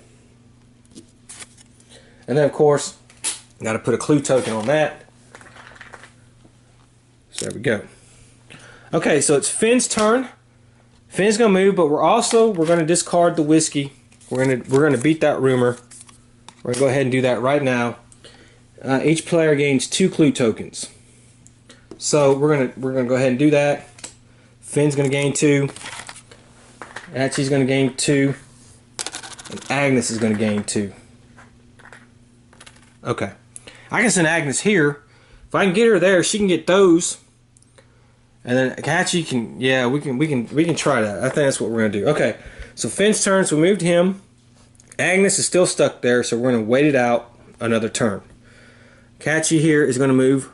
And then, of course, got to put a clue token on that. So there we go. Okay, so it's Finn's turn. Finn's gonna move, but we're gonna discard the whiskey. We're gonna beat that rumor. We're gonna go ahead and do that right now. Each player gains 2 clue tokens. So we're gonna go ahead and do that. Finn's gonna gain 2. Archie's gonna gain 2. And Agnes is gonna gain 2. Okay. I can send Agnes here. If I can get her there, she can get those. And then Hachi can, yeah, we can try that. I think that's what we're gonna do. Okay, so Finn's turn, so we moved him. Agnes is still stuck there, so we're gonna wait it out another turn. Hachi here is gonna move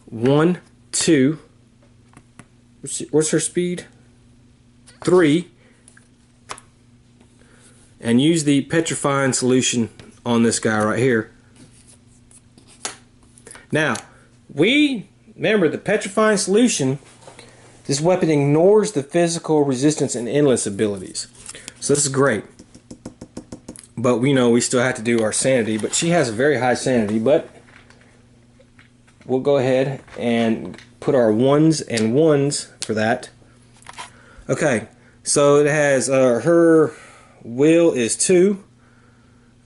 1, 2. What's her speed? 3. And use the petrifying solution on this guy right here. Now, remember, the petrifying solution, this weapon ignores the physical resistance and endless abilities. So this is great. But we know we still have to do our sanity, but she has a very high sanity, but we'll go ahead and put our 1s and 1s for that. Okay, so it has her will is 2,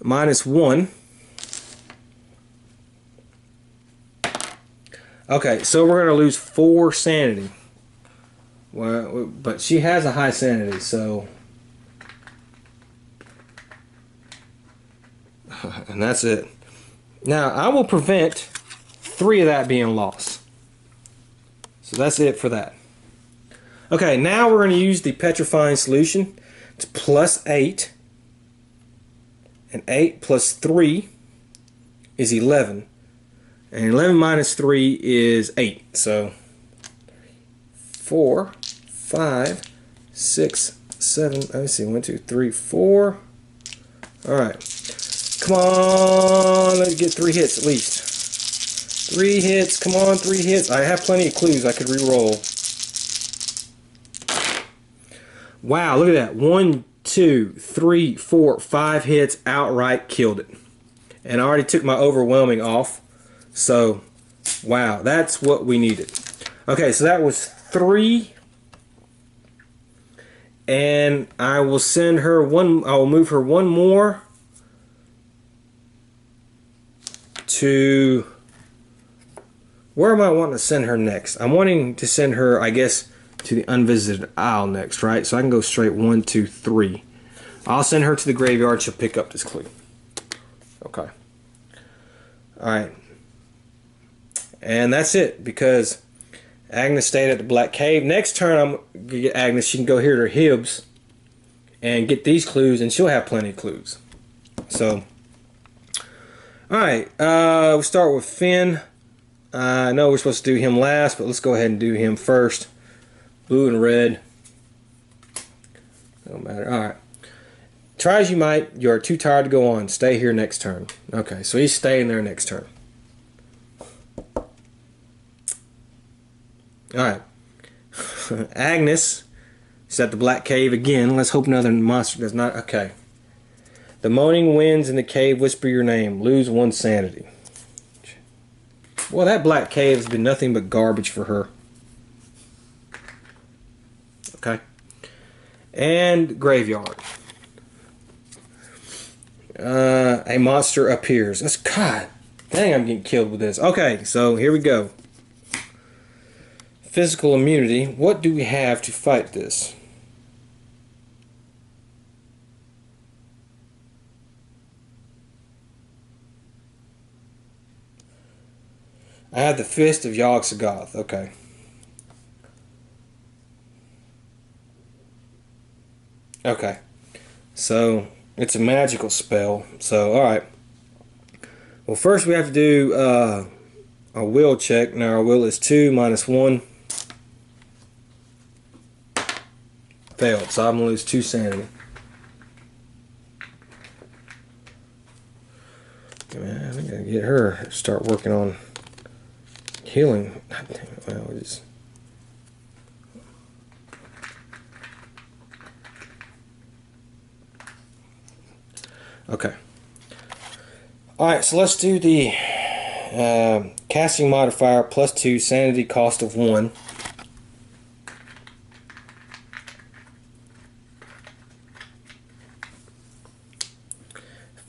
minus 1. Okay, so we're going to lose 4 sanity. Well, but she has a high sanity, so... And that's it. Now, I will prevent 3 of that being lost. So that's it for that. Okay, now we're going to use the petrifying solution. It's plus 8. And 8 plus 3 is 11. And 11 minus 3 is 8. So 4, 5, 6, 7. Let me see. 1, 2, 3, 4. Alright. Come on. Let's get 3 hits at least. 3 hits. Come on, 3 hits. I have plenty of clues I could re-roll. Wow, look at that. 1, 2, 3, 4, 5 hits. Outright killed it. And I already took my overwhelming off. So, wow, that's what we needed. Okay, so that was 3. And I will send her one, I will move her 1 more to, where am I wanting to send her next? I'm wanting to send her, I guess, to the Unvisited Isle next, right? So I can go straight 1, 2, 3. I'll send her to the graveyard, she'll pick up this clue. Okay. Alright. And that's it, because Agnes stayed at the Black Cave. Next turn, I'm going to get Agnes. She can go here to her Hibbs and get these clues, and she'll have plenty of clues. So, alright, we'll start with Finn. I know we're supposed to do him last, but let's go ahead and do him first. Blue and red. Don't matter. Alright. Try as you might, you are too tired to go on. Stay here next turn. Okay, so he's staying there next turn. Alright. Agnes is at the Black Cave again. Let's hope another monster does not. Okay. The moaning winds in the cave whisper your name. Lose 1 sanity. Well, that Black Cave has been nothing but garbage for her. Okay. And graveyard. A monster appears. That's God. Dang, I'm getting killed with this. Okay, so here we go. Physical immunity. What do we have to fight this? I have the Fist of Yogg-Sothoth. Okay. Okay. So, it's a magical spell. So, alright. Well, first we have to do a will check. Now, our will is 2 minus 1. Failed. So, I'm going to lose 2 sanity. Man, I think I gotta get her to start working on healing. Well, just... Okay. Alright, so let's do the casting modifier plus 2, sanity cost of 1.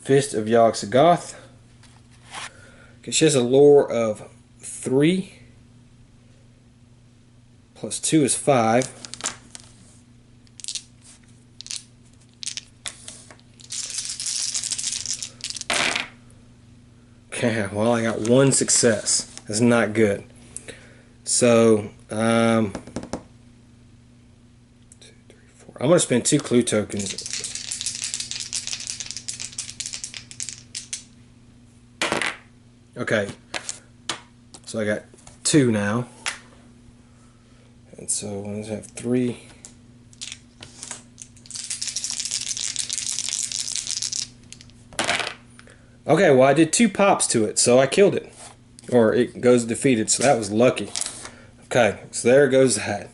Fist of Yogg-Sothoth. Okay, she has a lore of 3. Plus 2 is 5. Okay, well, I got 1 success. That's not good. So, 2, 3, 4. I'm going to spend 2 clue tokens. Okay, so I got 2 now. And so let's have 3. Okay, well I did 2 pops to it, so I killed it. Or it goes defeated, so that was lucky. Okay, so there goes that.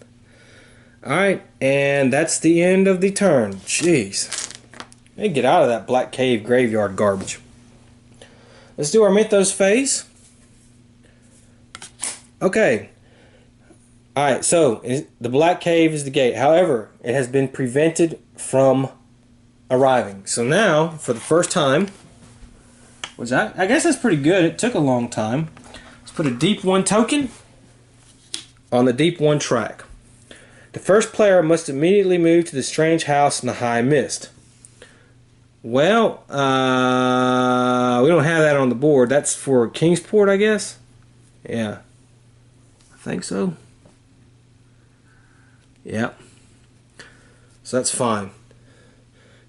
Alright, and that's the end of the turn. Jeez. Hey, get out of that Black Cave graveyard garbage. Let's do our Mythos phase. Okay. Alright, so the Black Cave is the gate. However, it has been prevented from arriving. So now, for the first time, which I guess that's pretty good. It took a long time. Let's put a Deep 1 token on the Deep 1 track. The first player must immediately move to the strange house in the high mist. Well, we don't have that on the board. That's for Kingsport, I guess? Yeah. I think so. Yep. So that's fine.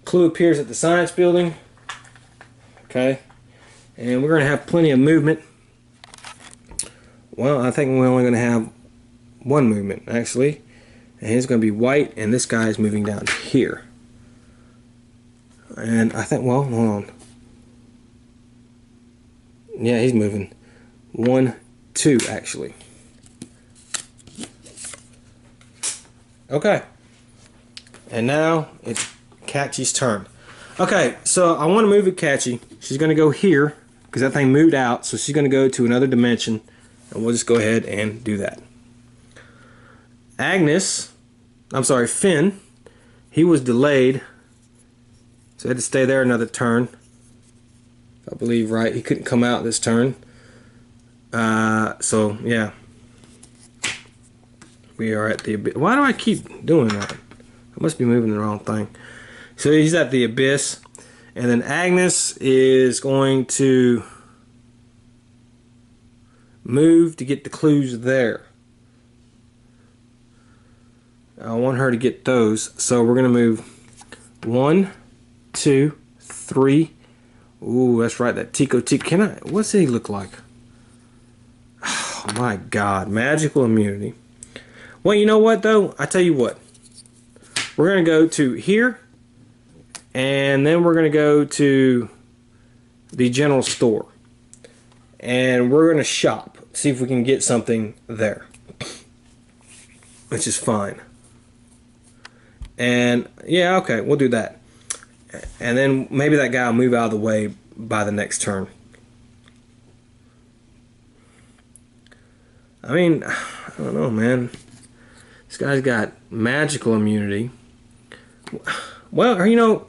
Clue appears at the science building. Okay. And we're going to have plenty of movement. Well, I think we're only going to have 1 movement, actually. And he's going to be white, and this guy is moving down here. And I think, well, hold on. Yeah, he's moving. 1, 2, actually. Okay. And now it's Catchy's turn. Okay, so I want to move it Catchy. She's going to go here, because that thing moved out, so she's going to go to another dimension. And we'll just go ahead and do that. Finn, he was delayed. So I had to stay there another turn. I believe, right? He couldn't come out this turn. So, yeah. We are at the abyss. Why do I keep doing that? I must be moving the wrong thing. So he's at the abyss. And then Agnes is going to move to get the clues there. I want her to get those. So we're going to move 1, 2, 3. Ooh, that's right. That Tico. What's he look like? Oh my God. Magical immunity. Well, you know what though? I tell you what. We're going to go to here. And then we're going to go to the general store. And we're going to shop. See if we can get something there. Which is fine. And yeah, okay, we'll do that. And then maybe that guy will move out of the way by the next turn. I mean, I don't know, man. This guy's got magical immunity. Well, you know,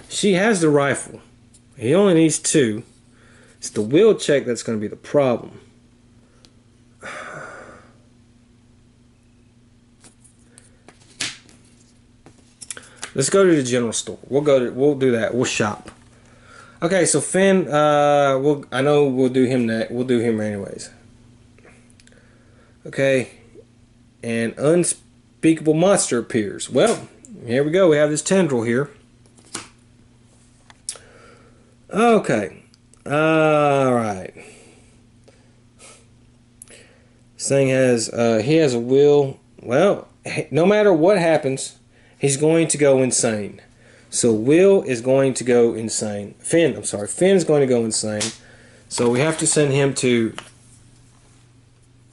she has the rifle. He only needs 2. It's the will check that's going to be the problem. Let's go to the general store. We'll do that. We'll shop. Okay, so Finn, I know we'll do him next. We'll do him anyways. Okay, an unspeakable monster appears. Well, here we go. We have this tendril here. Okay. Alright. This thing has, he has a will. Well, no matter what happens, he's going to go insane. So Will is going to go insane. Finn's going to go insane. So we have to send him to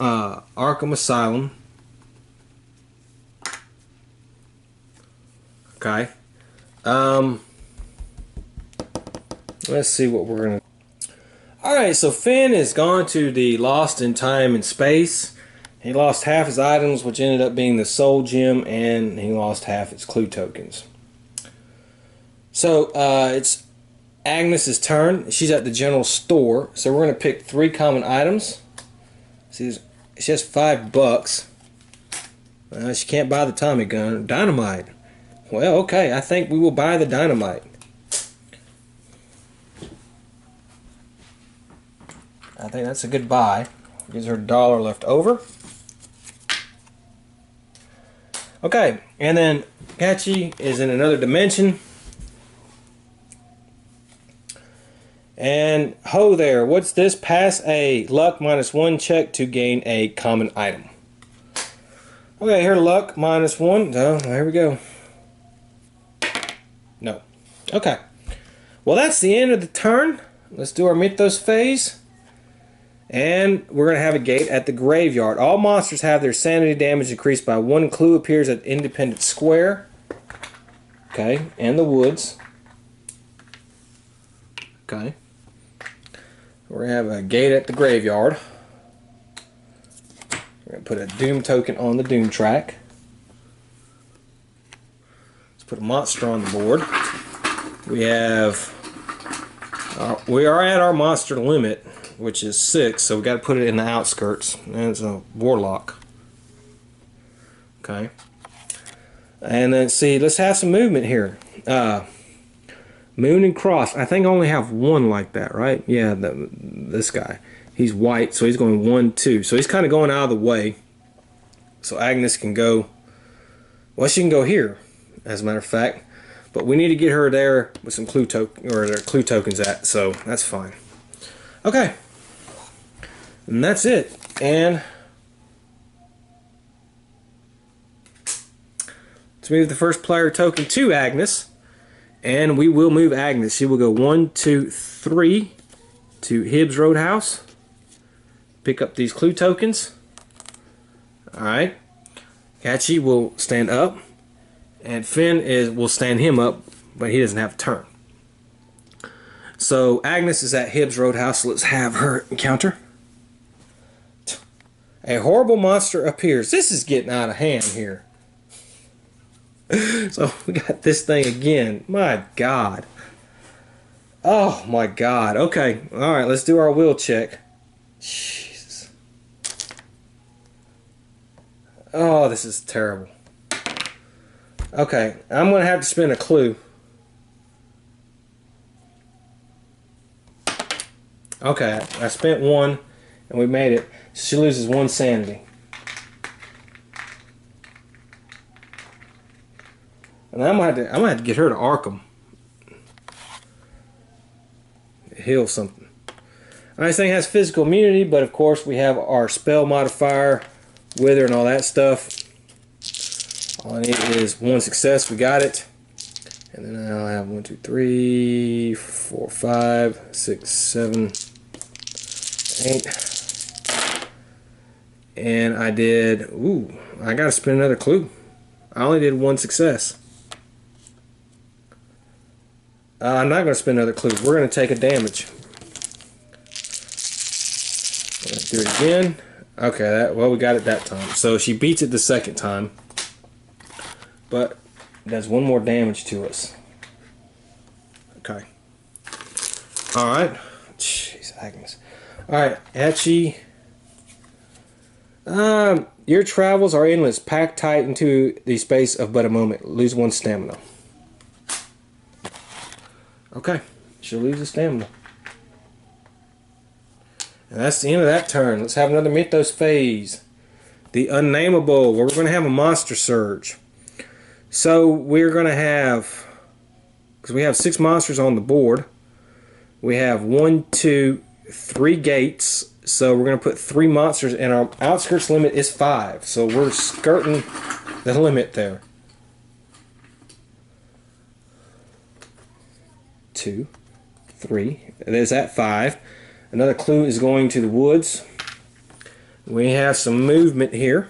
Arkham Asylum. Okay. Let's see what we're going to... Alright, so Finn is gone to the Lost in Time and Space. He lost half his items, which ended up being the soul gem, and he lost half his clue tokens. So, it's Agnes's turn. She's at the general store. So we're going to pick 3 common items. See, she has $5. She can't buy the Tommy gun. Dynamite. Well, okay. I think we will buy the dynamite. I think that's a good buy. Gives her $1 left over. Okay. And then Catchy is in another dimension. And ho there, what's this? Pass a luck -1 check to gain a common item. Okay, here luck -1. Oh, there we go. No. Okay. Well, that's the end of the turn. Let's do our Mythos phase. And we're going to have a gate at the graveyard. All monsters have their sanity damage increased by 1 clue appears at independent square. Okay, and the woods. Okay. We're going to have a gate at the graveyard. We're going to put a doom token on the doom track. Let's put a monster on the board. We are at our monster limit, which is 6, so we got to put it in the outskirts. And it's a warlock. Okay. And then see, let's have some movement here. Moon and Cross. I think I only have 1 like that, right? Yeah, this guy. He's white, so he's going 1, 2. So he's kind of going out of the way. So Agnes can go... Well, she can go here, as a matter of fact. But we need to get her there with some clue tokens at, so that's fine. Okay. And that's it. And... let's move the first player token to Agnes. And we will move Agnes. She will go 1, 2, 3 to Hibbs Roadhouse. Pick up these clue tokens. Alright. Catchy will stand up. And Finn will stand him up, but he doesn't have a turn. So Agnes is at Hibbs Roadhouse. So let's have her encounter. A horrible monster appears. This is getting out of hand here. So we got this thing again. My God. Oh my God. Okay. Alright, let's do our will check. Jesus. Oh, this is terrible. Okay, I'm going to have to spend a clue. Okay, I spent 1 and we made it. She loses 1 sanity. And I'm gonna have to get her to Arkham. Heal something. This thing has physical immunity, but of course we have our spell modifier, wither, and all that stuff. All I need is 1 success. We got it. And then I'll have 1, 2, 3, 4, 5, 6, 7, 8. And I did. Ooh, I gotta spend another clue. I only did 1 success. I'm not going to spend another clue. We're going to take a damage. Let's do it again. Okay, well, we got it that time. So she beats it the second time. But does 1 more damage to us. Okay. Alright. Jeez, Agnes. Alright, Etchy. Your travels are endless. Pack tight into the space of but a moment. Lose 1 stamina. Okay. She'll lose the stamina. And that's the end of that turn. Let's have another Mythos phase. The Unnameable, where we're going to have a monster surge. So we're going to have, because we have 6 monsters on the board, we have 1, 2, 3 gates. So we're going to put 3 monsters, and our outskirts limit is 5. So we're skirting the limit there. 2, 3. There's that 5. Another clue is going to the woods. We have some movement here.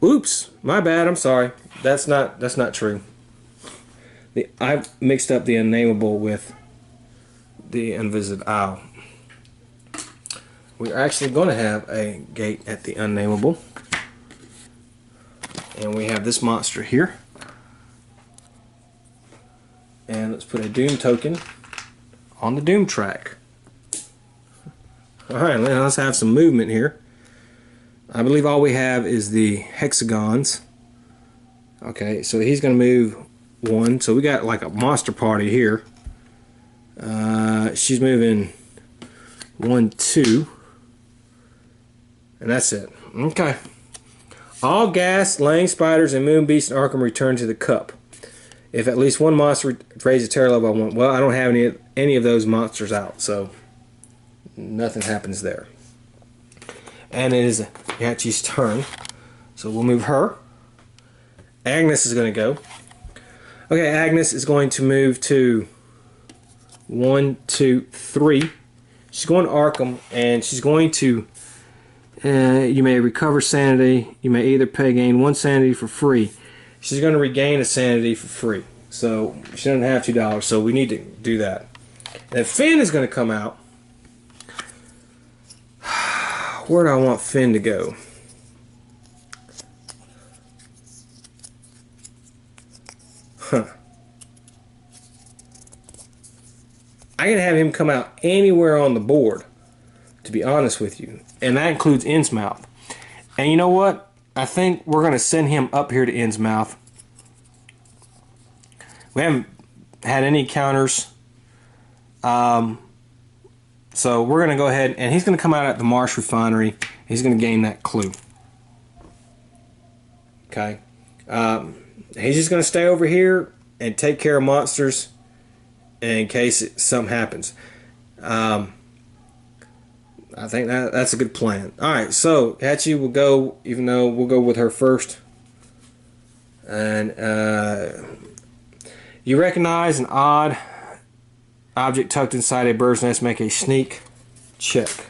Oops, my bad. I'm sorry. That's not true. I mixed up the Unnameable with the Unvisited Isle. We're actually going to have a gate at the Unnameable. And we have this monster here. And let's put a Doom token on the Doom track. Alright, let's have some movement here. I believe all we have is the hexagons. Okay, so he's going to move 1. So we got like a monster party here. She's moving 1, 2. And that's it. Okay. All gas, laying spiders, and moon beasts in Arkham return to the cup. If at least 1 monster raises terror level by 1. Well, I don't have any of those monsters out, so nothing happens there. And it is Yachi's turn, so we'll move her. Agnes is going to go. Okay, Agnes is going to move to 1, 2, 3. She's going to Arkham, and she's going to. You may recover sanity. You may either gain 1 sanity for free. She's going to regain a sanity for free. So she doesn't have $2, so we need to do that. And Finn is going to come out. Where do I want Finn to go? Huh. I can have him come out anywhere on the board, to be honest with you. And that includes Innsmouth. And you know what? I think we're going to send him up here to Innsmouth. We haven't had any counters. So we're going to go ahead, and he's going to come out at the Marsh Refinery. He's going to gain that clue. Okay. He's just going to stay over here and take care of monsters in case something happens. I think that's a good plan. Alright, so Hachi will go, even though we'll go with her first. And you recognize an odd object tucked inside a bird's nest. Make a sneak check.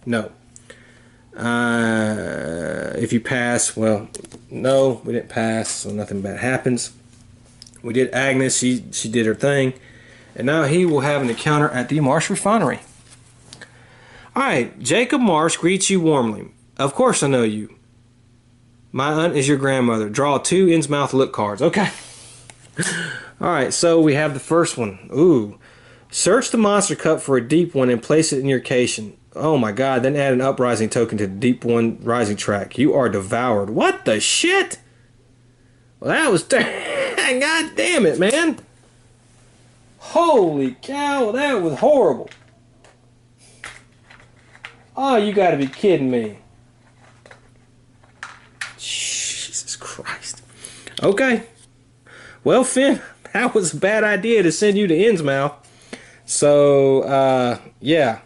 No. If you pass, well, no, we didn't pass, so nothing bad happens. We did Agnes, she did her thing. And now he will have an encounter at the Marsh Refinery. Alright, Jacob Marsh greets you warmly. Of course I know you. My aunt is your grandmother. Draw 2 Innsmouth look cards. Okay. Alright, so we have the first one. Ooh. Search the monster cup for a deep one and place it in your cation. Oh my god, then add an uprising token to the deep one rising track. You are devoured. What the shit? Well, that was... God damn it, man. Holy cow, that was horrible. Oh, you gotta be kidding me. Jesus Christ. Okay. Well, Finn, that was a bad idea to send you to Innsmouth. So, yeah.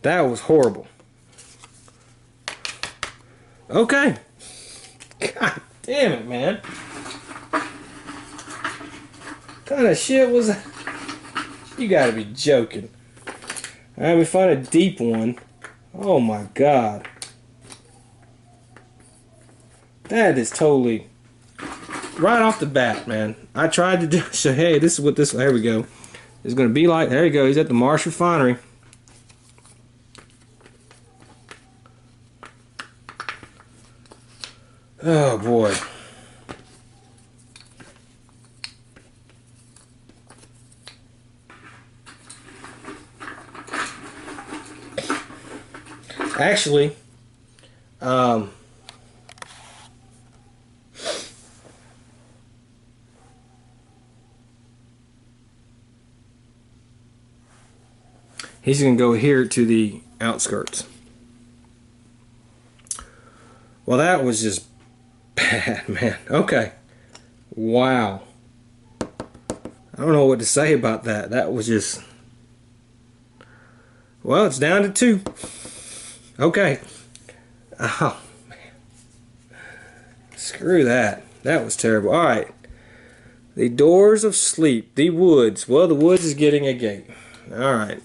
That was horrible. Okay. God damn it, man. What kind of shit was that? You gotta be joking. Alright, we find a deep one. Oh my god. That is totally... right off the bat, man. I tried to do... So, hey, this is what this... There we go. It's gonna be like... There you go. He's at the Marsh Refinery. Oh boy. Actually, he's going to go here to the outskirts. Well, that was just bad, man. Okay. Wow. I don't know what to say about that. That was just... Well, it's down to 2. Okay. Oh, man. Screw that. That was terrible. Alright. The Doors of Sleep. The Woods. Well, the Woods is getting a gate. Alright.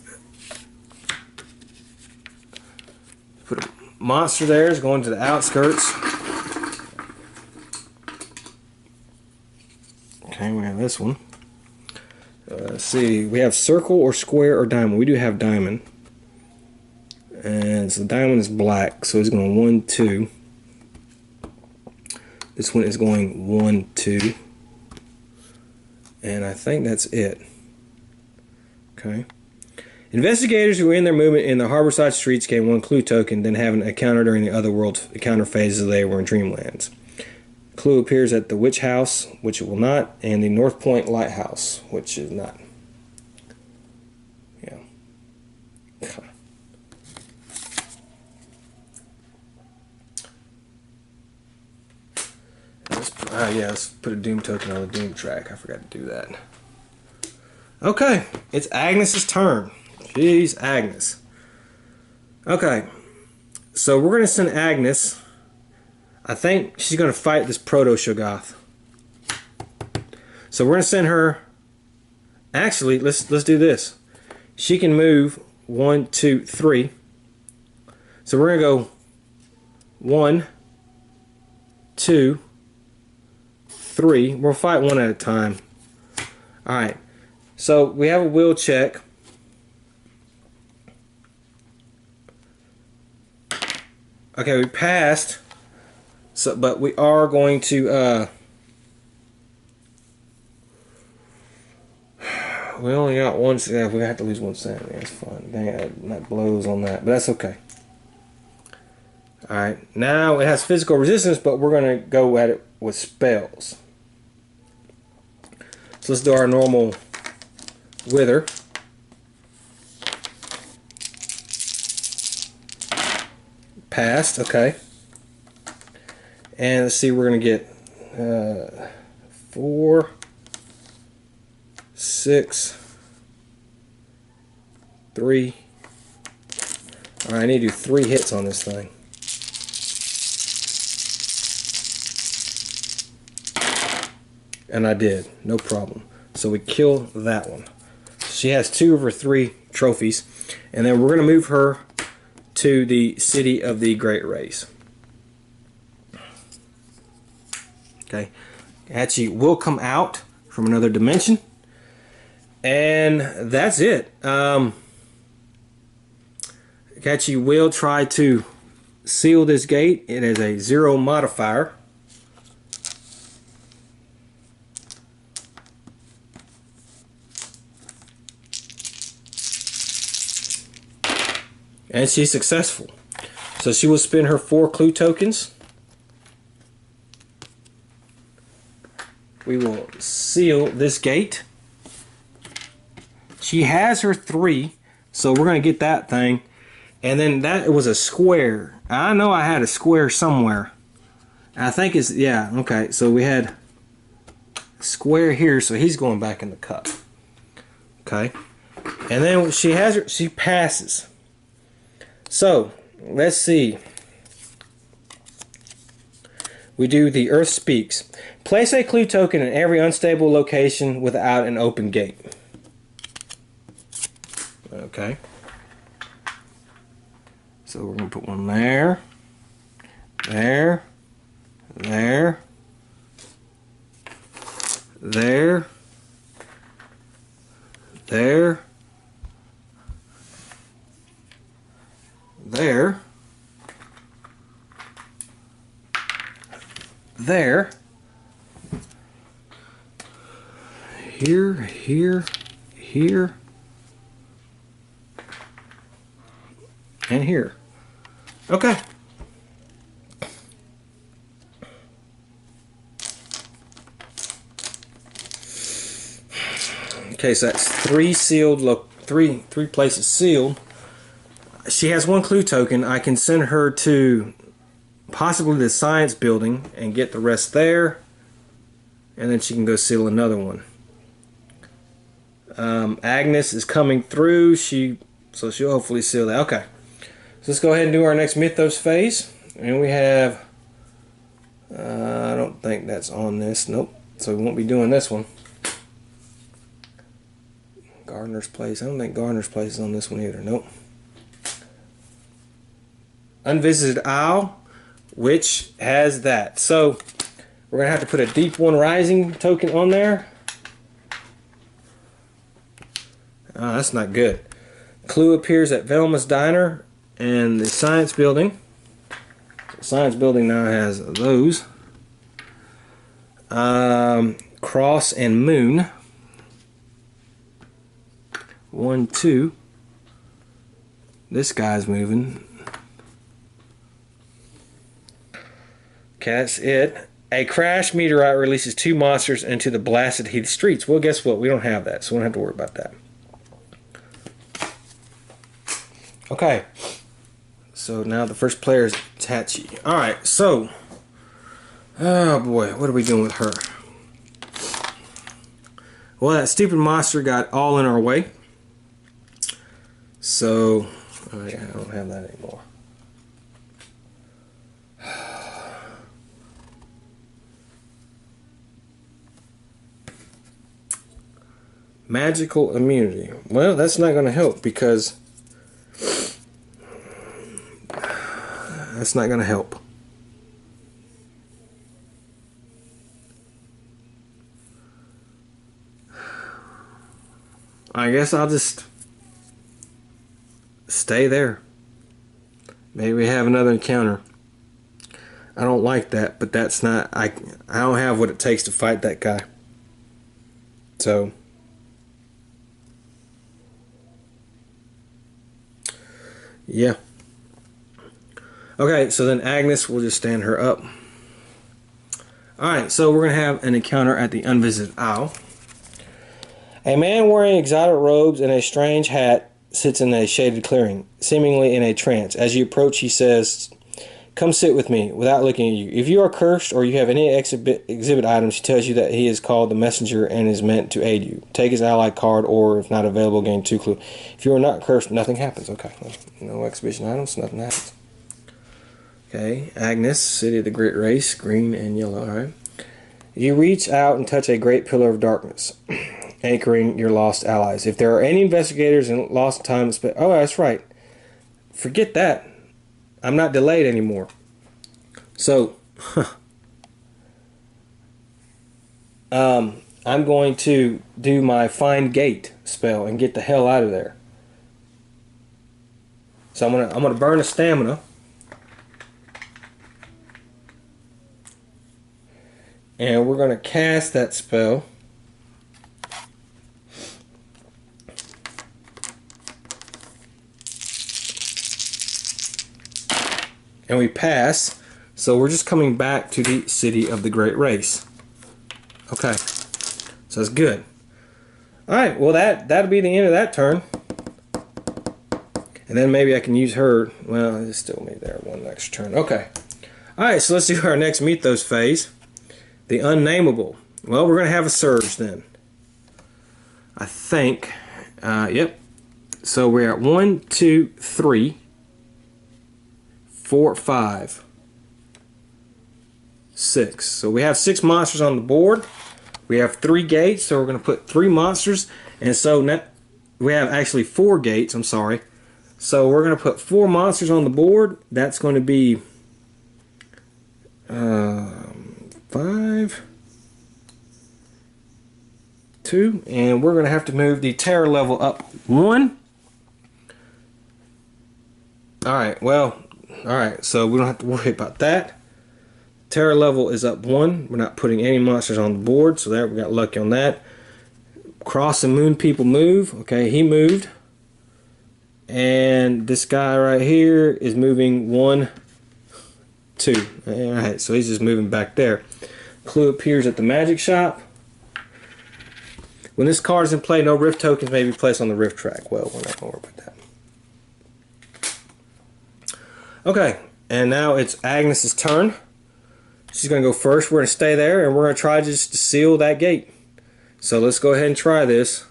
Put a monster there. It's going to the outskirts. Okay, we have this one. Let's see. We have circle or square or diamond. We do have diamond. And so the diamond is black. So it's going 1, 2. This one is going 1, 2. And I think that's it. Okay. Investigators who are in their movement in the harborside streets gain 1 clue token, then have an encounter during the otherworld encounter phases they were in Dreamlands. Clue appears at the Witch House, which it will not, and the North Point Lighthouse, which is not. Yeah. Let's put a Doom token on the Doom track. I forgot to do that. Okay, it's Agnes's turn. Jeez, Agnes. Okay, so we're going to send Agnes. I think she's going to fight this Proto-Shoggoth. So we're going to send her... Actually, let's do this. She can move 1, 2, 3. So we're going to go 1, 2, 3. We'll fight one at a time. Alright. So we have a will check. Okay, we passed. So, but we are going to we only got 1. Yeah, we have to lose 1 cent. Yeah, that's fine. Dang, that blows on that, but that's okay. Alright, now it has physical resistance, but we're going to go at it with spells. So let's do our normal wither. Passed, okay. And let's see, we're going to get 4, 6, 3. Alright, I need to do 3 hits on this thing. And I did, no problem. So we kill that one. She has 2 of her 3 trophies. And then we're going to move her to the City of the Great Race. Okay. Hatchie will come out from another dimension. And that's it. Hatchie will try to seal this gate. It is a 0 modifier. And she's successful. So she will spend her 4 clue tokens. We will seal this gate. She has her 3, so we're going to get that thing. And then that was a square. I know I had a square somewhere. I think it's, yeah, okay. So we had a square here, so he's going back in the cup. Okay. And then she has her, she passes. So, let's see. We do the Earth Speaks. Place a clue token in every unstable location without an open gate. Okay. So we're going to put one there, there, there, there, there, there, there. Here, here, here, and here. Okay. Okay, so that's three sealed. Look, three places sealed. She has one clue token. I can send her to possibly the science building and get the rest there, and then she can go seal another one. Agnes is coming through. So she'll hopefully seal that. Okay, so let's go ahead and do our next Mythos phase, and we have. I don't think that's on this. Nope. So we won't be doing this one. Gardener's Place. I don't think Gardener's Place is on this one either. Nope. Unvisited Isle, which has that. So we're going to have to put a Deep One Rising token on there. Oh, that's not good. Clue appears at Velma's Diner and the Science Building. The Science Building now has those. Cross and Moon. 1, 2. This guy's moving. Okay, that's it. A crash meteorite releases 2 monsters into the blasted Heath streets. Well, guess what? We don't have that, so we don't have to worry about that. Okay. So now the first player is Tachi. Alright, so. Oh boy, what are we doing with her? Well, that stupid monster got all in our way. So, oh yeah, I don't have that anymore. Magical immunity. Well, that's not going to help because that's not going to help. I guess I'll just stay there. Maybe we have another encounter. I don't like that, but that's not. I don't have what it takes to fight that guy. So. Yeah. Okay, so then Agnes will just stand her up. Alright, so we're going to have an encounter at the Unvisited Isle. A man wearing exotic robes and a strange hat sits in a shaded clearing, seemingly in a trance. As you approach, he says, "Come sit with me," without looking at you. If you are cursed or you have any exhibit items, he tells you that he is called the messenger and is meant to aid you. Take his ally card, or if not available, gain 2 clue. If you are not cursed, nothing happens. Okay, no exhibition items, nothing happens. Okay, Agnes, City of the Great Race, green and yellow. Alright. You reach out and touch a great pillar of darkness, anchoring your lost allies. If there are any investigators in lost time, oh, that's right. Forget that. I'm not delayed anymore. So, I'm going to do my Find Gate spell and get the hell out of there. So I'm gonna burn a stamina. And we're gonna cast that spell. And we pass. So we're just coming back to the City of the Great Race. Okay. So that's good. Alright, well that'll be the end of that turn. And then maybe I can use her. Well, it's still me there. One extra turn. Okay. Alright, so let's do our next Mythos phase. The Unnameable. Well, we're going to have a surge then. I think. Yep. So we're at 1, 2, 3, 4, 5, 6. So we have 6 monsters on the board. We have 3 gates, so we're going to put 3 monsters. And so now we have actually 4 gates, I'm sorry. So we're going to put 4 monsters on the board. That's going to be 5, 2, and we're going to have to move the terror level up 1. Alright, well, alright, so we don't have to worry about that. terror level is up 1. We're not putting any monsters on the board, so there we got lucky on that. Cross and Moon people move. Okay, he moved. And this guy right here is moving 1, 2. Alright, so he's just moving back there. Clue appears at the magic shop. When this card is in play, no rift tokens may be placed on the rift track. Well, we're not going to worry about that. Okay, and now it's Agnes's turn. She's going to go first. We're going to stay there, and we're going to try just to seal that gate. So let's go ahead and try this.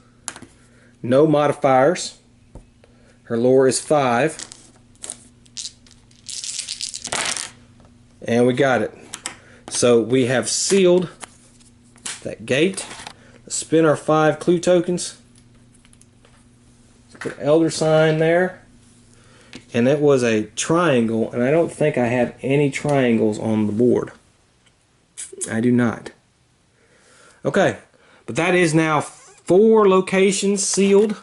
No modifiers. Her lore is 5. And we got it. So we have sealed that gate. Let's spin our 5 clue tokens. Let's put Elder Sign there. And it was a triangle, and I don't think I have any triangles on the board. I do not. Okay, but that is now 4 locations sealed.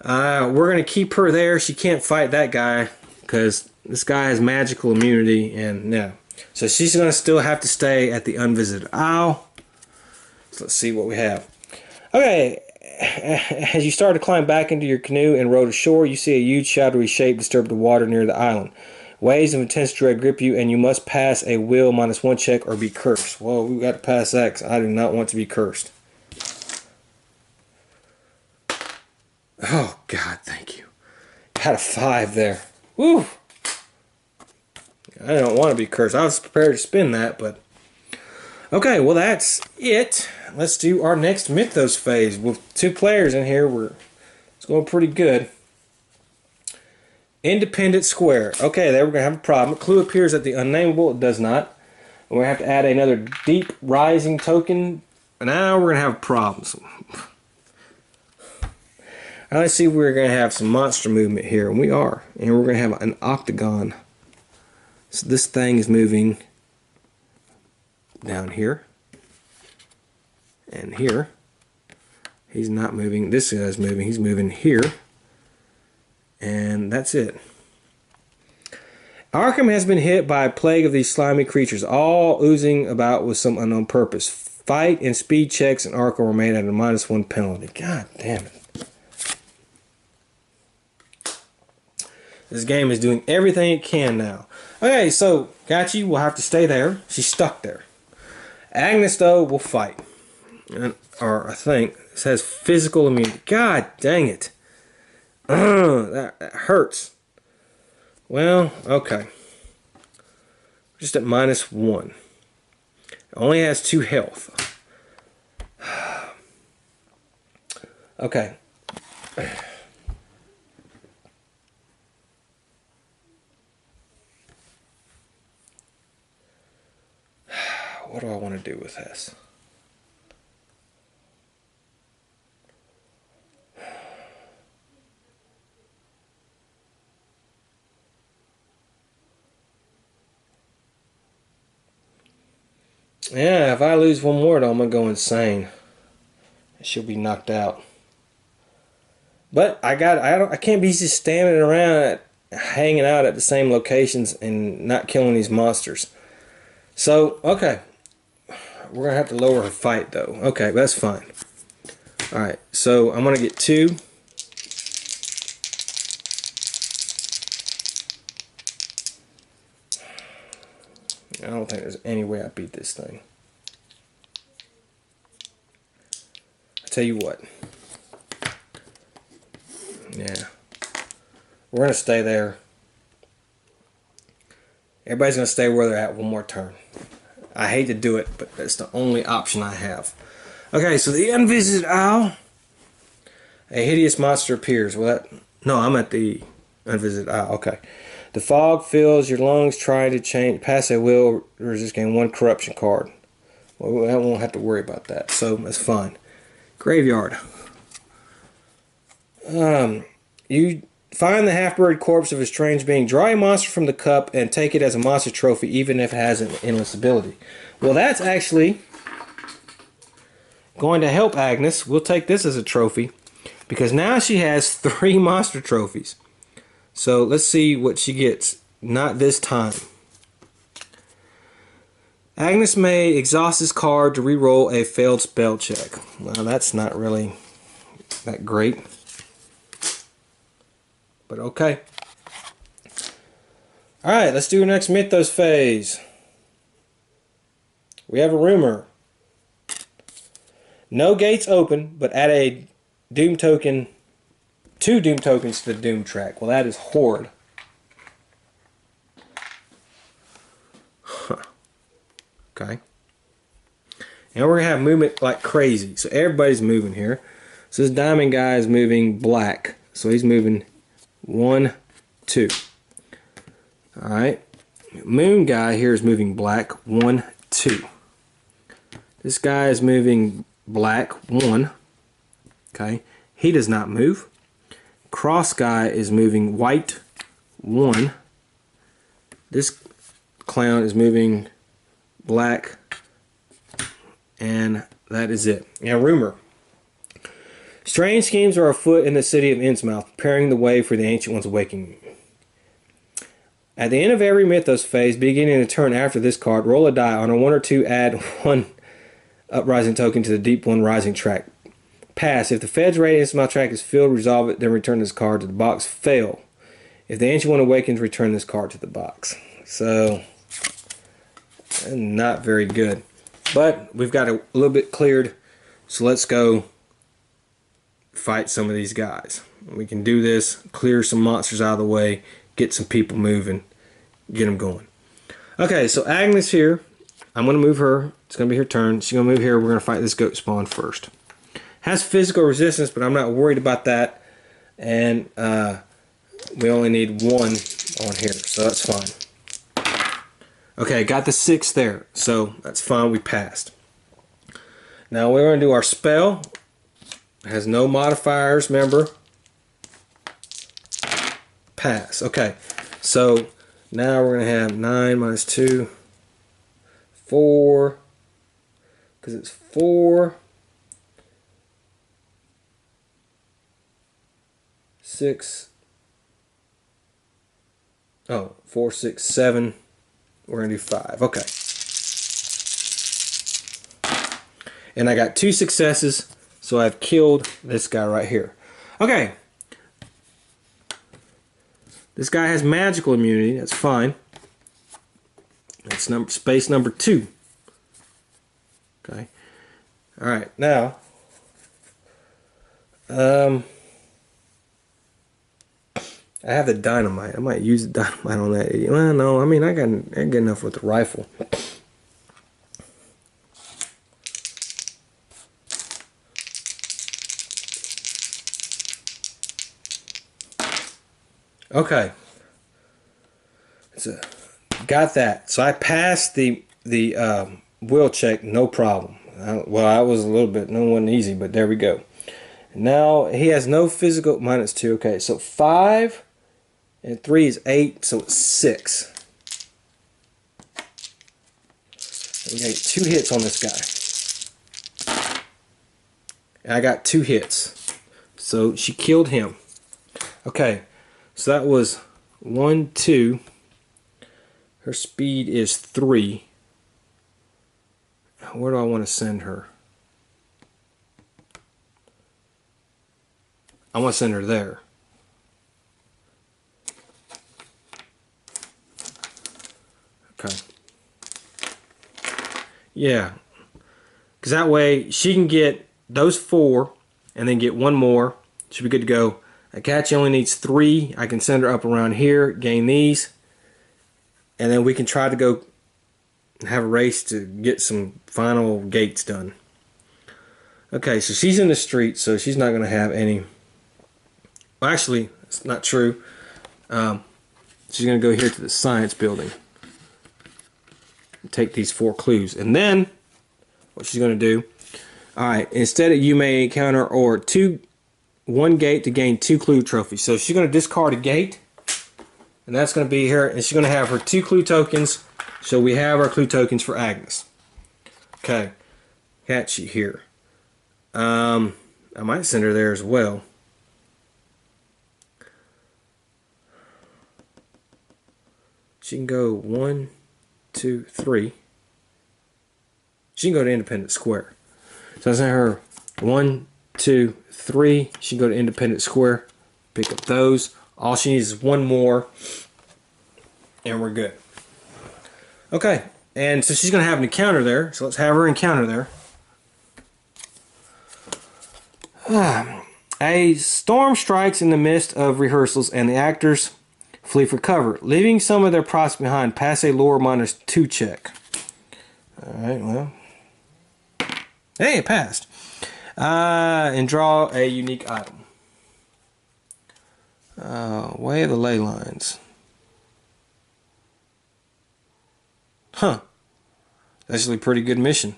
We're going to keep her there. She can't fight that guy because this guy has magical immunity, and yeah. So she's going to still have to stay at the Unvisited Isle. So let's see what we have. Okay, as you start to climb back into your canoe and row to shore, you see a huge shadowy shape disturb the water near the island. Waves of intense dread grip you, and you must pass a will -1 check or be cursed. Well, we got to pass that because I do not want to be cursed. Oh, God, thank you. Got a 5 there. Woo! I don't want to be cursed. I was prepared to spin that, but... Okay, well, that's it. Let's do our next Mythos phase. With 2 players in here, it's going pretty good. Independent Square. Okay, there we're going to have a problem. Clue appears at the Unnameable. It does not. We're going to have to add another Deep Rising token. Now we're going to have problems. Let's see if we're going to have some monster movement here. And we are. And we're going to have an octagon. So this thing is moving down here. And here. He's not moving. This guy's moving. He's moving here. And that's it. Arkham has been hit by a plague of these slimy creatures, all oozing about with some unknown purpose. Fight and speed checks in Arkham were made at a -1 penalty. God damn it. This game is doing everything it can now. Okay, so Gachi will have to stay there. She's stuck there. Agnes, though, will fight. Or I think it says physical immunity. God dang it. That hurts. Well, okay. Just at -1. It only has 2 health. Okay. What do I want to do with this? Yeah, if I lose one more, though, I'm going to go insane. She'll be knocked out. But I can't be just standing around hanging out at the same locations and not killing these monsters. So, okay. We're going to have to lower her fight, though. Okay, that's fine. Alright, so I'm going to get 2. I don't think there's any way I beat this thing. I tell you what. Yeah. We're going to stay there. Everybody's going to stay where they're at one more turn. I hate to do it, but that's the only option I have. Okay, so the Unvisited Isle. A hideous monster appears. Well, no, I'm at the Unvisited Isle. Okay. The fog fills your lungs trying to change. Pass a will, resist gain 1 corruption card. Well, I won't have to worry about that, so that's fine. Graveyard. You find the half-buried corpse of a strange being. Draw a monster from the cup and take it as a monster trophy, even if it has an endless ability. Well, that's actually going to help Agnes. We'll take this as a trophy because now she has 3 monster trophies. So let's see what she gets. Not this time. Agnes may exhaust his card to re-roll a failed spell check. Well, that's not really that great. But okay. Alright, let's do our next Mythos phase. We have a rumor. No gates open, but add a Doom token, 2 Doom tokens to the Doom track. Well, that is horrid. Huh. Okay. And we're going to have movement like crazy. So everybody's moving here. So this diamond guy is moving black. So he's moving 1, 2. Alright. Moon guy here is moving black 1, 2. This guy is moving black 1. Okay. He does not move. Cross guy is moving white 1. This clown is moving black, and that is it. Now, rumor. Strange schemes are afoot in the city of Innsmouth, preparing the way for the Ancient One's awakening. At the end of every Mythos phase, beginning the turn after this card, roll a die. On a 1 or 2, add 1 Uprising token to the Deep One Rising track. Pass. If the Fed's rated Innsmouth track is filled, resolve it, then return this card to the box. Fail. If the Ancient One awakens, return this card to the box. So, not very good. But we've got a little bit cleared, so let's go fight some of these guys. We can do this, clear some monsters out of the way, get some people moving, get them going. Okay, so Agnes here. I'm going to move her. It's going to be her turn. She's going to move here. We're going to fight this goat spawn first. Has physical resistance, but I'm not worried about that. And we only need 1 on here, so that's fine. Okay, got the 6 there, so that's fine. We passed. Now we're going to do our spell. It has no modifiers, remember? Pass. Okay, so now we're going to have 9 minus 2, 4, because it's 4, 6, oh, 4, 6, 7, we're going to do 5, okay. And I got 2 successes, so I've killed this guy right here. Okay. This guy has magical immunity, that's fine. That's space number 2. Okay. Alright, now I have the dynamite. I might use the dynamite on that. Well, no, I mean I got enough with the rifle. Okay. So got that. So I passed the will check, no problem. Well, I was a little bit, no, it wasn't easy, but there we go. Now he has no physical, minus 2. Okay, so 5 and 3 is 8, so it's 6. We got 2 hits on this guy. And I got 2 hits. So she killed him. Okay, so that was 1, 2. Her speed is 3. Where do I want to send her? I want to send her there. Okay. Yeah. Because that way she can get those 4 and then get 1 more. Should be good to go. Akachi only needs 3. I can send her up around here, gain these. And then we can try to go have a race to get some final gates done. Okay, so she's in the street, so she's not going to have any. Well, actually, it's not true. She's going to go here to the science building. Take these 4 clues. And then, what she's going to do, alright, instead of you may encounter or 1 gate to gain 2 clue trophies. So she's going to discard a gate. And that's going to be here. And she's going to have her 2 clue tokens. So we have our clue tokens for Agnes. Okay. Cat sheet here. I might send her there as well. She can go 1, 2, 3. she can go to independent square. So I sent her 1, 2, 3. She can go to independent square, pick up those. All she needs is one more, and we're good. Okay, and so she's going to have an encounter there. So let's have her encounter there. A storm strikes in the midst of rehearsals, and the actors flee for cover, leaving some of their props behind. Pass a lore -2 check. Alright, well. Hey, it passed. And draw a unique item. Way of the ley lines. Huh. That's actually a pretty good mission.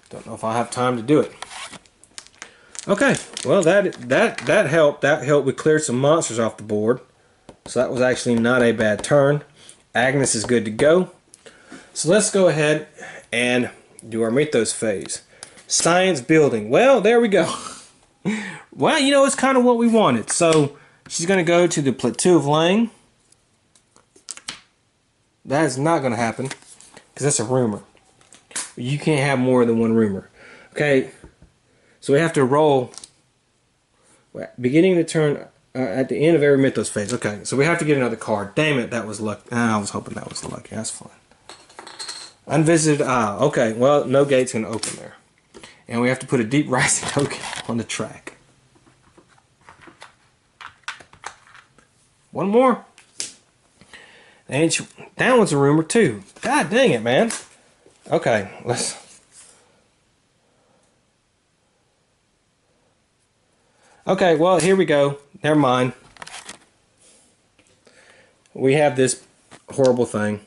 Don't know if I'll have time to do it. Okay, well that helped. That helped. We cleared some monsters off the board. So that was actually not a bad turn. Agnes is good to go. So let's go ahead and do our Mythos phase. Science building. Well, there we go. Well, you know, it's kind of what we wanted. So she's going to go to the Plateau of Lang. That is not going to happen because that's a rumor. You can't have more than one rumor. Okay, so we have to roll beginning the turn at the end of every Mythos phase. Okay, so we have to get another card. Damn it, that was luck. I was hoping that was lucky. That's fine. Unvisited Isle. Okay, well, no gate's going to open there. And we have to put a Deep Rising token on the track. One more. That one's a rumor too. God dang it, man. Okay, let's... Okay, well, here we go. Never mind. We have this horrible thing.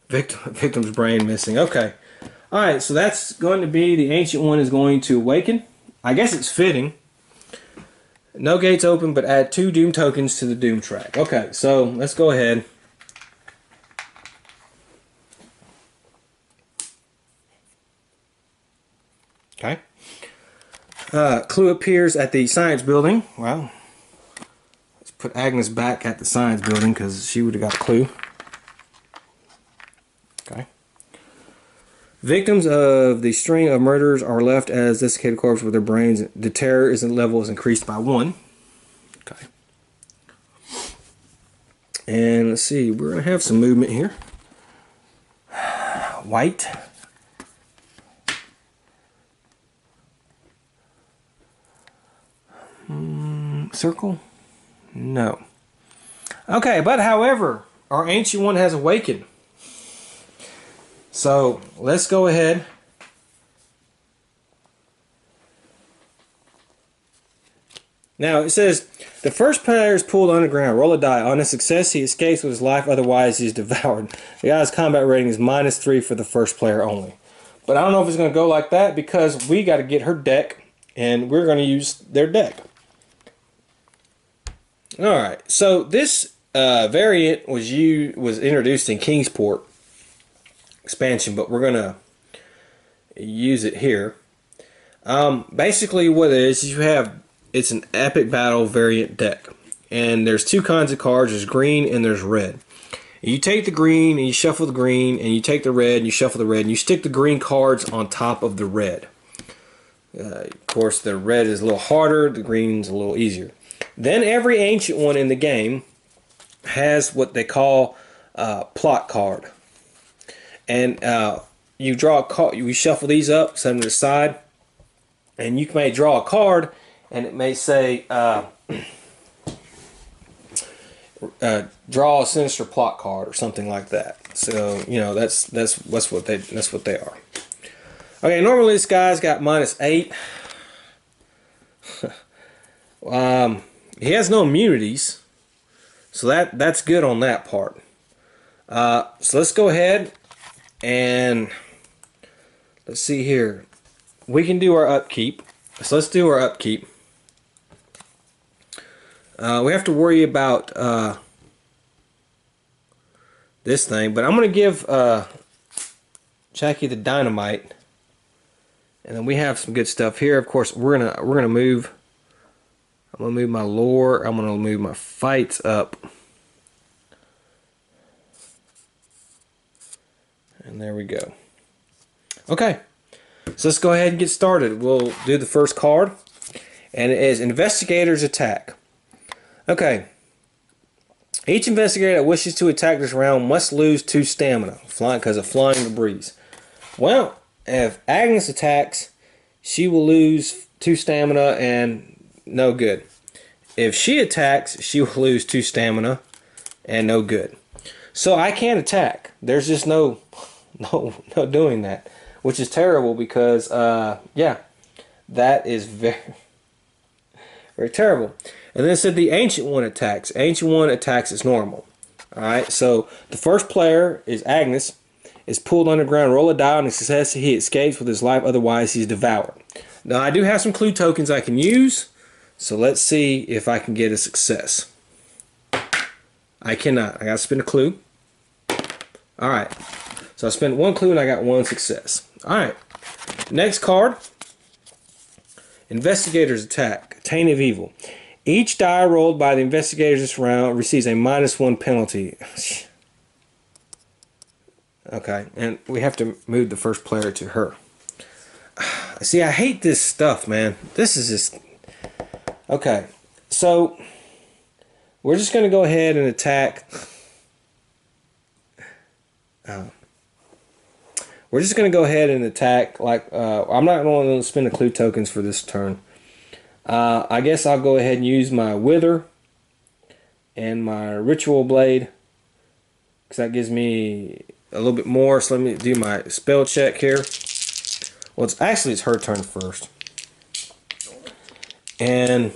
Victim's brain missing. Okay. Alright, so that's going to be the Ancient One is going to awaken. I guess it's fitting. No gates open, but add 2 Doom tokens to the Doom track. Okay, so let's go ahead. Okay. Clue appears at the science building. Well, let's put Agnes back at the science building because she would have got a clue. Okay. Victims of the string of murders are left as desiccated corpses with their brains. The terror level is increased by 1. Okay. And let's see, we're going to have some movement here. White. Circle? No. Okay, but however, our Ancient One has awakened. So let's go ahead. Now it says the first player is pulled underground. Roll a die. On a success, he escapes with his life. Otherwise, he's devoured. The guy's combat rating is -3 for the first player only. But I don't know if it's going to go like that because we got to get her deck, and we're going to use their deck. All right. So this variant was introduced in Kingsport expansion, but we're going to use it here. Basically, what it is it's an epic battle variant deck, and there's 2 kinds of cards. There's green and there's red. And you take the green and you shuffle the green, and you take the red and you shuffle the red, and you stick the green cards on top of the red. Of course, the red is a little harder, the green's a little easier. Then every Ancient One in the game has what they call a plot card. And you draw a card, you shuffle these up, set them to the side, and you may draw a card, and it may say, draw a sinister plot card or something like that. So you know that's what they are. Okay, normally this guy's got -8. He has no immunities, so that's good on that part. So let's go ahead and let's see here. We can do our upkeep. So let's do our upkeep. We have to worry about this thing, but I'm going to give Jackie the dynamite, and then we have some good stuff here. Of course, we're gonna move. I'm gonna move my lore. I'm gonna move my fights up. And there we go. Okay, so let's go ahead and get started. We'll do the first card, and it is Investigator's Attack. Okay, each investigator that wishes to attack this round must lose 2 stamina because of flying debris. Well, if Agnes attacks, she will lose 2 stamina and no good. If she attacks, she will lose 2 stamina and no good. So I can't attack. There's just no doing that, which is terrible because yeah, that is very terrible. And then it said the Ancient One attacks. Ancient One attacks as normal. Alright, so the first player is Agnes, is pulled underground, roll a die, and a success he escapes with his life, otherwise he's devoured. Now I do have some clue tokens I can use, so let's see if I can get a success. I cannot. I gotta spin a clue. Alright, so I spent 1 clue and I got 1 success. Alright, next card, Investigator's Attack, Taint of Evil. Each die rolled by the investigators this round receives a -1 penalty. Okay, and we have to move the first player to her. See, I hate this stuff, man. This is just... Okay, so we're just going to go ahead and attack... we're just going to go ahead and attack, like, I'm not going to spend the clue tokens for this turn. I guess I'll go ahead and use my Wither and my Ritual Blade, because that gives me a little bit more. So let me do my spell check here. Well, it's her turn first. And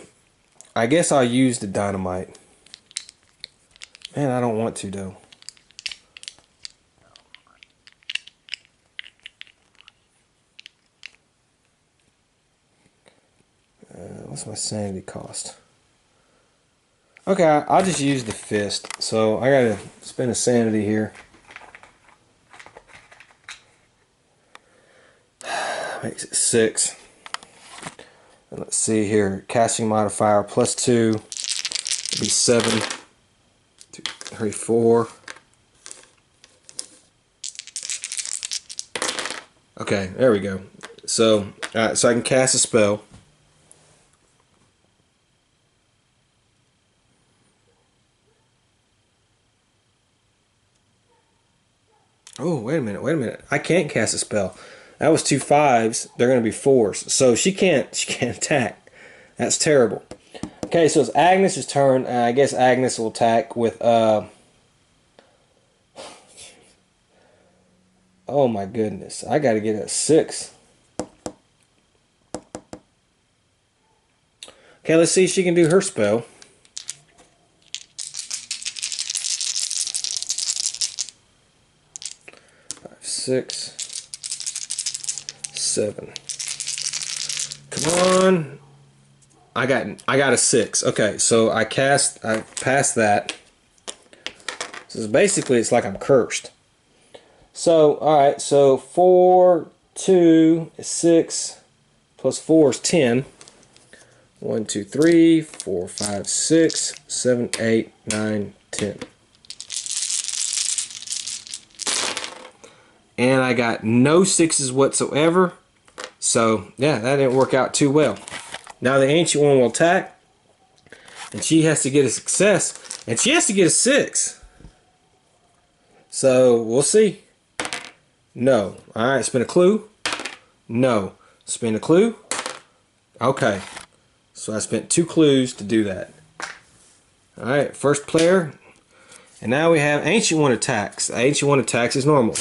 I guess I'll use the Dynamite. Man, I don't want to, though. What's my sanity cost? Okay, I'll just use the fist. So I gotta spend a sanity here. Makes it 6. And let's see here. Casting modifier +2 will be 7. 2, 3, 4. Okay, there we go. So, alright, so I can cast a spell. Oh, wait a minute. I can't cast a spell. That was 2 5s. They're going to be 4s. So she can't attack. That's terrible. Okay, so it's Agnes' turn. I guess Agnes will attack with oh my goodness. I got to get a 6. Okay, let's see if she can do her spell. 6, 7. Come on. I got a 6. Okay, so I passed that. So basically it's like I'm cursed. So alright, so 4, 2 is 6 plus 4 is 10. 1, 2, 3, 4, 5, 6, 7, 8, 9, 10. And I got no 6s whatsoever. So, yeah, that didn't work out too well. Now the Ancient One will attack. And she has to get a success. And she has to get a 6. So, we'll see. No. Alright, spin a clue. No. Spin a clue. Okay. So I spent 2 clues to do that. Alright, first player. And now we have Ancient One attacks. Ancient One attacks is normal.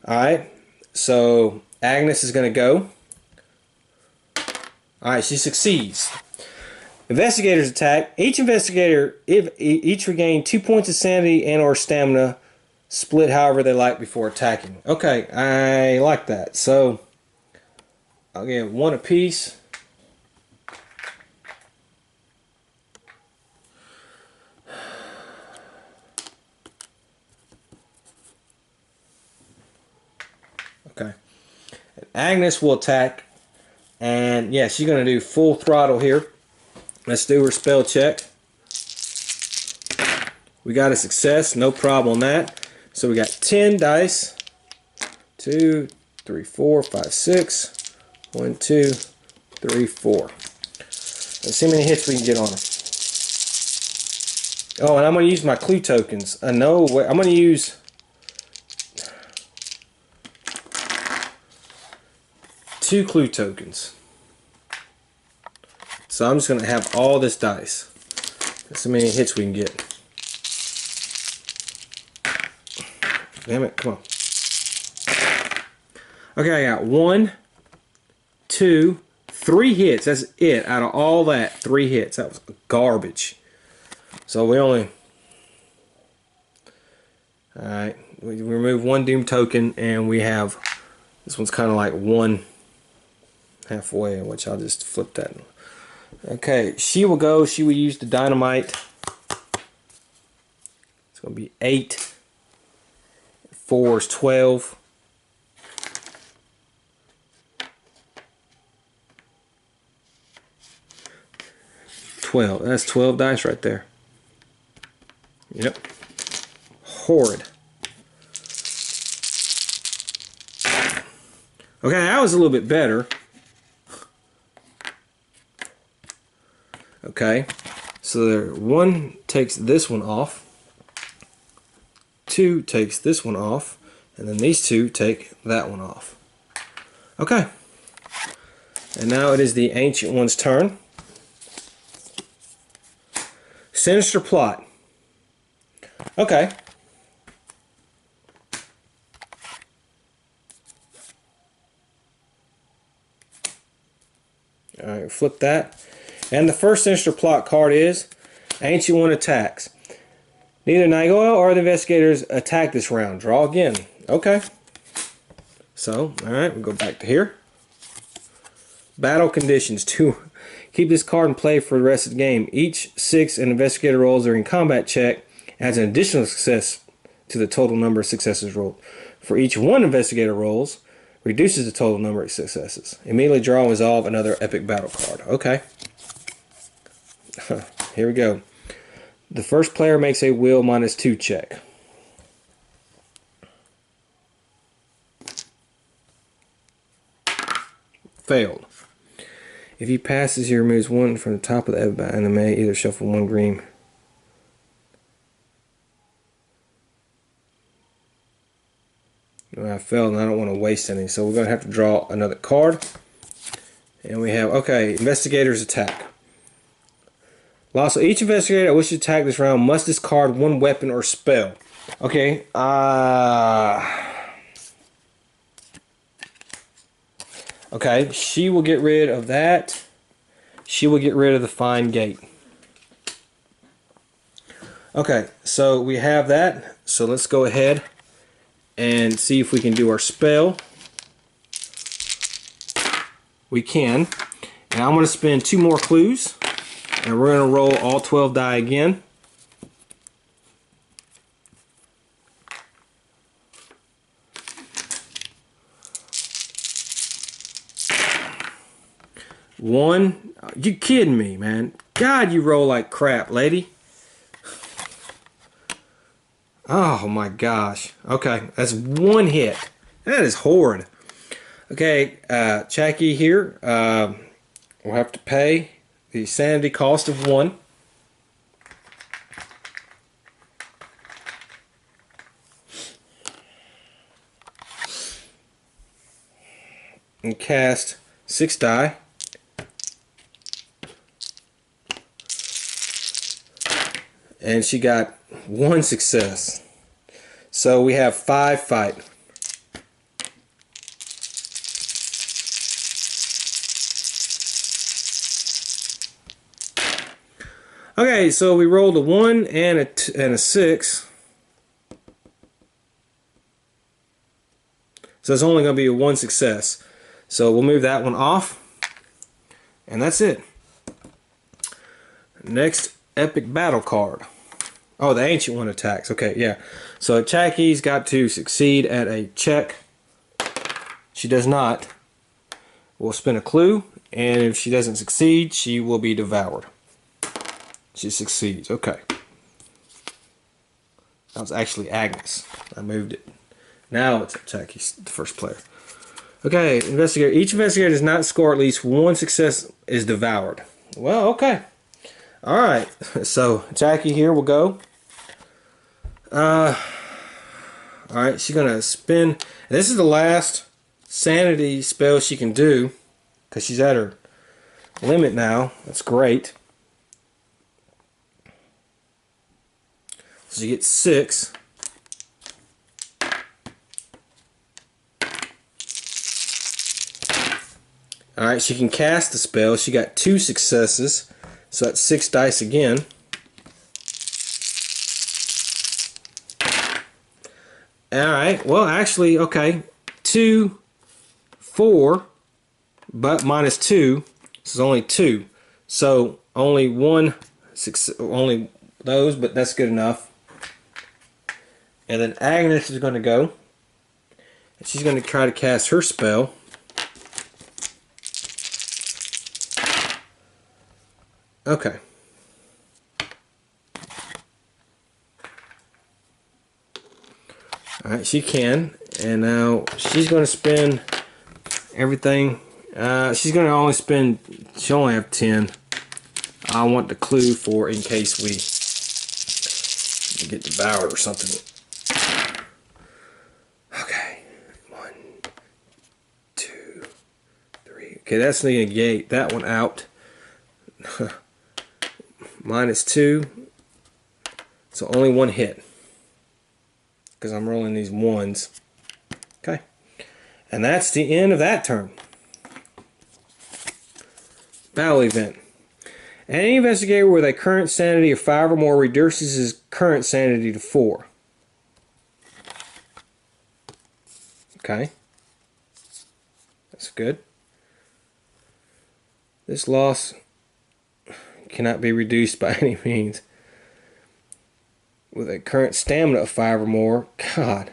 Alright, so Agnes is going to go. Alright, she succeeds. Investigators attack. Each investigator each regain 2 points of sanity and or stamina, split however they like before attacking. Okay, I like that. So I'll get 1 apiece. Okay. And Agnes will attack. And yeah, she's going to do full throttle here. Let's do her spell check. We got a success. No problem on that. So we got 10 dice. 2, 3, 4, 5, 6. 1, 2, 3, 4. Let's see how many hits we can get on them. Oh, and I'm going to use my clue tokens. No, I'm going to use 2 clue tokens. So I'm just going to have all this dice. Let's see how many hits we can get. Damn it, come on. Okay, I got 1, 2, 3 hits. That's it. Out of all that, 3 hits. That was garbage. So we only... Alright, we remove 1 doom token, and we have... This one's kind of like 1 halfway, which I'll just flip that. Okay, she will go. She will use the dynamite. It's going to be 8. 4 is 12. 12. That's 12 dice right there. Yep. Horrid. Okay, that was a little bit better. Okay, so there, 1 takes this one off. 2 takes this one off. And then these 2 take that one off. Okay. And now it is the Ancient One's turn. Sinister plot. Okay. Alright, flip that. And the first Sinister plot card is Ancient One attacks. Neither Nyogtha or the investigators attack this round. Draw again. Okay. So, alright, we'll go back to here. Battle conditions. 2. Keep this card in play for the rest of the game. Each 6 an investigator rolls during combat check adds an additional success to the total number of successes rolled. For each 1 investigator rolls, reduces the total number of successes. Immediately draw and resolve another epic battle card. Okay. Here we go. The first player makes a will -2 check. Failed. If he passes, he removes 1 from the top of the epic and may either shuffle 1 green. I failed and I don't want to waste any, so we're going to have to draw another card. And we have, okay, investigators attack. Also, each investigator that wishes to attack this round must discard 1 weapon or spell. Okay, okay, she will get rid of that. She will get rid of the Fine Gate. Okay, so we have that. So let's go ahead and see if we can do our spell. We can. And I'm going to spend 2 more clues. And we're going to roll all 12 die again. One. You kidding me, man? God, you roll like crap, lady. Oh my gosh. Okay, that's 1 hit. That is horrid. Okay, Chacky here will have to pay the sanity cost of 1. And cast 6 die. And she got 1 success. So we have 5 fight. Okay, so we rolled a 1 and a 6. So it's only going to be a 1 success. So we'll move that one off. And that's it. Next epic battle card. Oh, the Ancient One attacks. Okay, yeah. So Chacky's got to succeed at a check. She does not. We'll spin a clue. And if she doesn't succeed, she will be devoured. She succeeds. Okay. That was actually Agnes. I moved it. Now it's Jackie, the first player. Okay, investigator. Each investigator does not score at least one success is devoured. Well, okay. Alright, so Jackie here will go. Alright, she's going to spin. This is the last Sanity spell she can do, because she's at her limit now. That's great. So she gets 6. Alright, she can cast the spell. She got 2 successes. So that's 6 dice again. Alright, well actually, okay. 2, 4, but minus 2. This is only 2. So only 1 success, only those, but that's good enough. And then Agnes is going to go. And she's going to try to cast her spell. Okay. Alright, she can. And now she's going to spend everything. She's going to only spend, she'll only have 10. I want the clue for in case we get devoured or something. Okay. 1, 2, 3. Okay, that's going to negate that one out. Minus 2, so only 1 hit because I'm rolling these 1s. Okay, and that's the end of that turn. Battle event. Any investigator with a current sanity of 5 or more reduces his current sanity to 4. Okay, that's good. This loss cannot be reduced by any means. With a current stamina of 5 or more, God.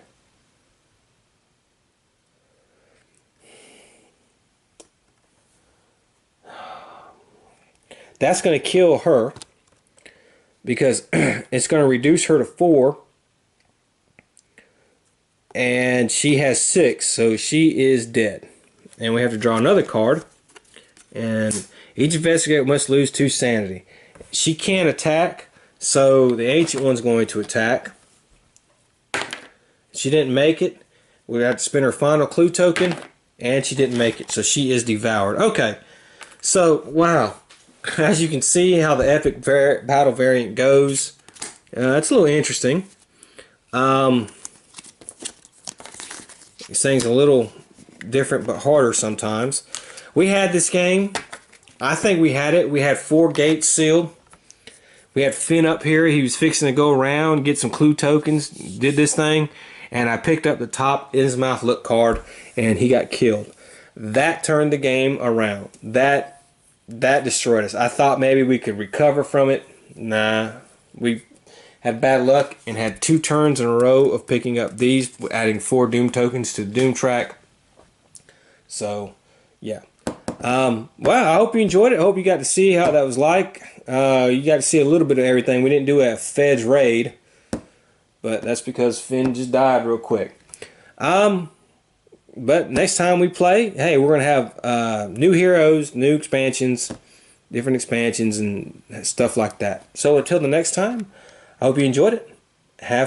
That's going to kill her because it's going to reduce her to 4 and she has 6, so she is dead. And we have to draw another card, and each investigator must lose 2 sanity. She can't attack, so the ancient one's going to attack. She didn't make it. We have to spend her final clue token, and she didn't make it, so she is devoured. Okay, so wow, as you can see how the epic battle variant goes. It's a little interesting. This thing's a little different but harder sometimes. We had this game. I think we had it. We had 4 gates sealed. We had Finn up here. He was fixing to go around, get some clue tokens, did this thing, and I picked up the top in his mouth look card, and he got killed. That turned the game around. That destroyed us. I thought maybe we could recover from it. Nah. We had bad luck and had 2 turns in a row of picking up these, adding 4 Doom tokens to the Doom track. So, yeah. Well, I hope you enjoyed it. I hope you got to see how that was like. You got to see a little bit of everything. We didn't do a Feds raid, but that's because Finn just died real quick. But next time we play, hey, we're going to have new heroes, new expansions, different expansions, and stuff like that. So until the next time, I hope you enjoyed it. Have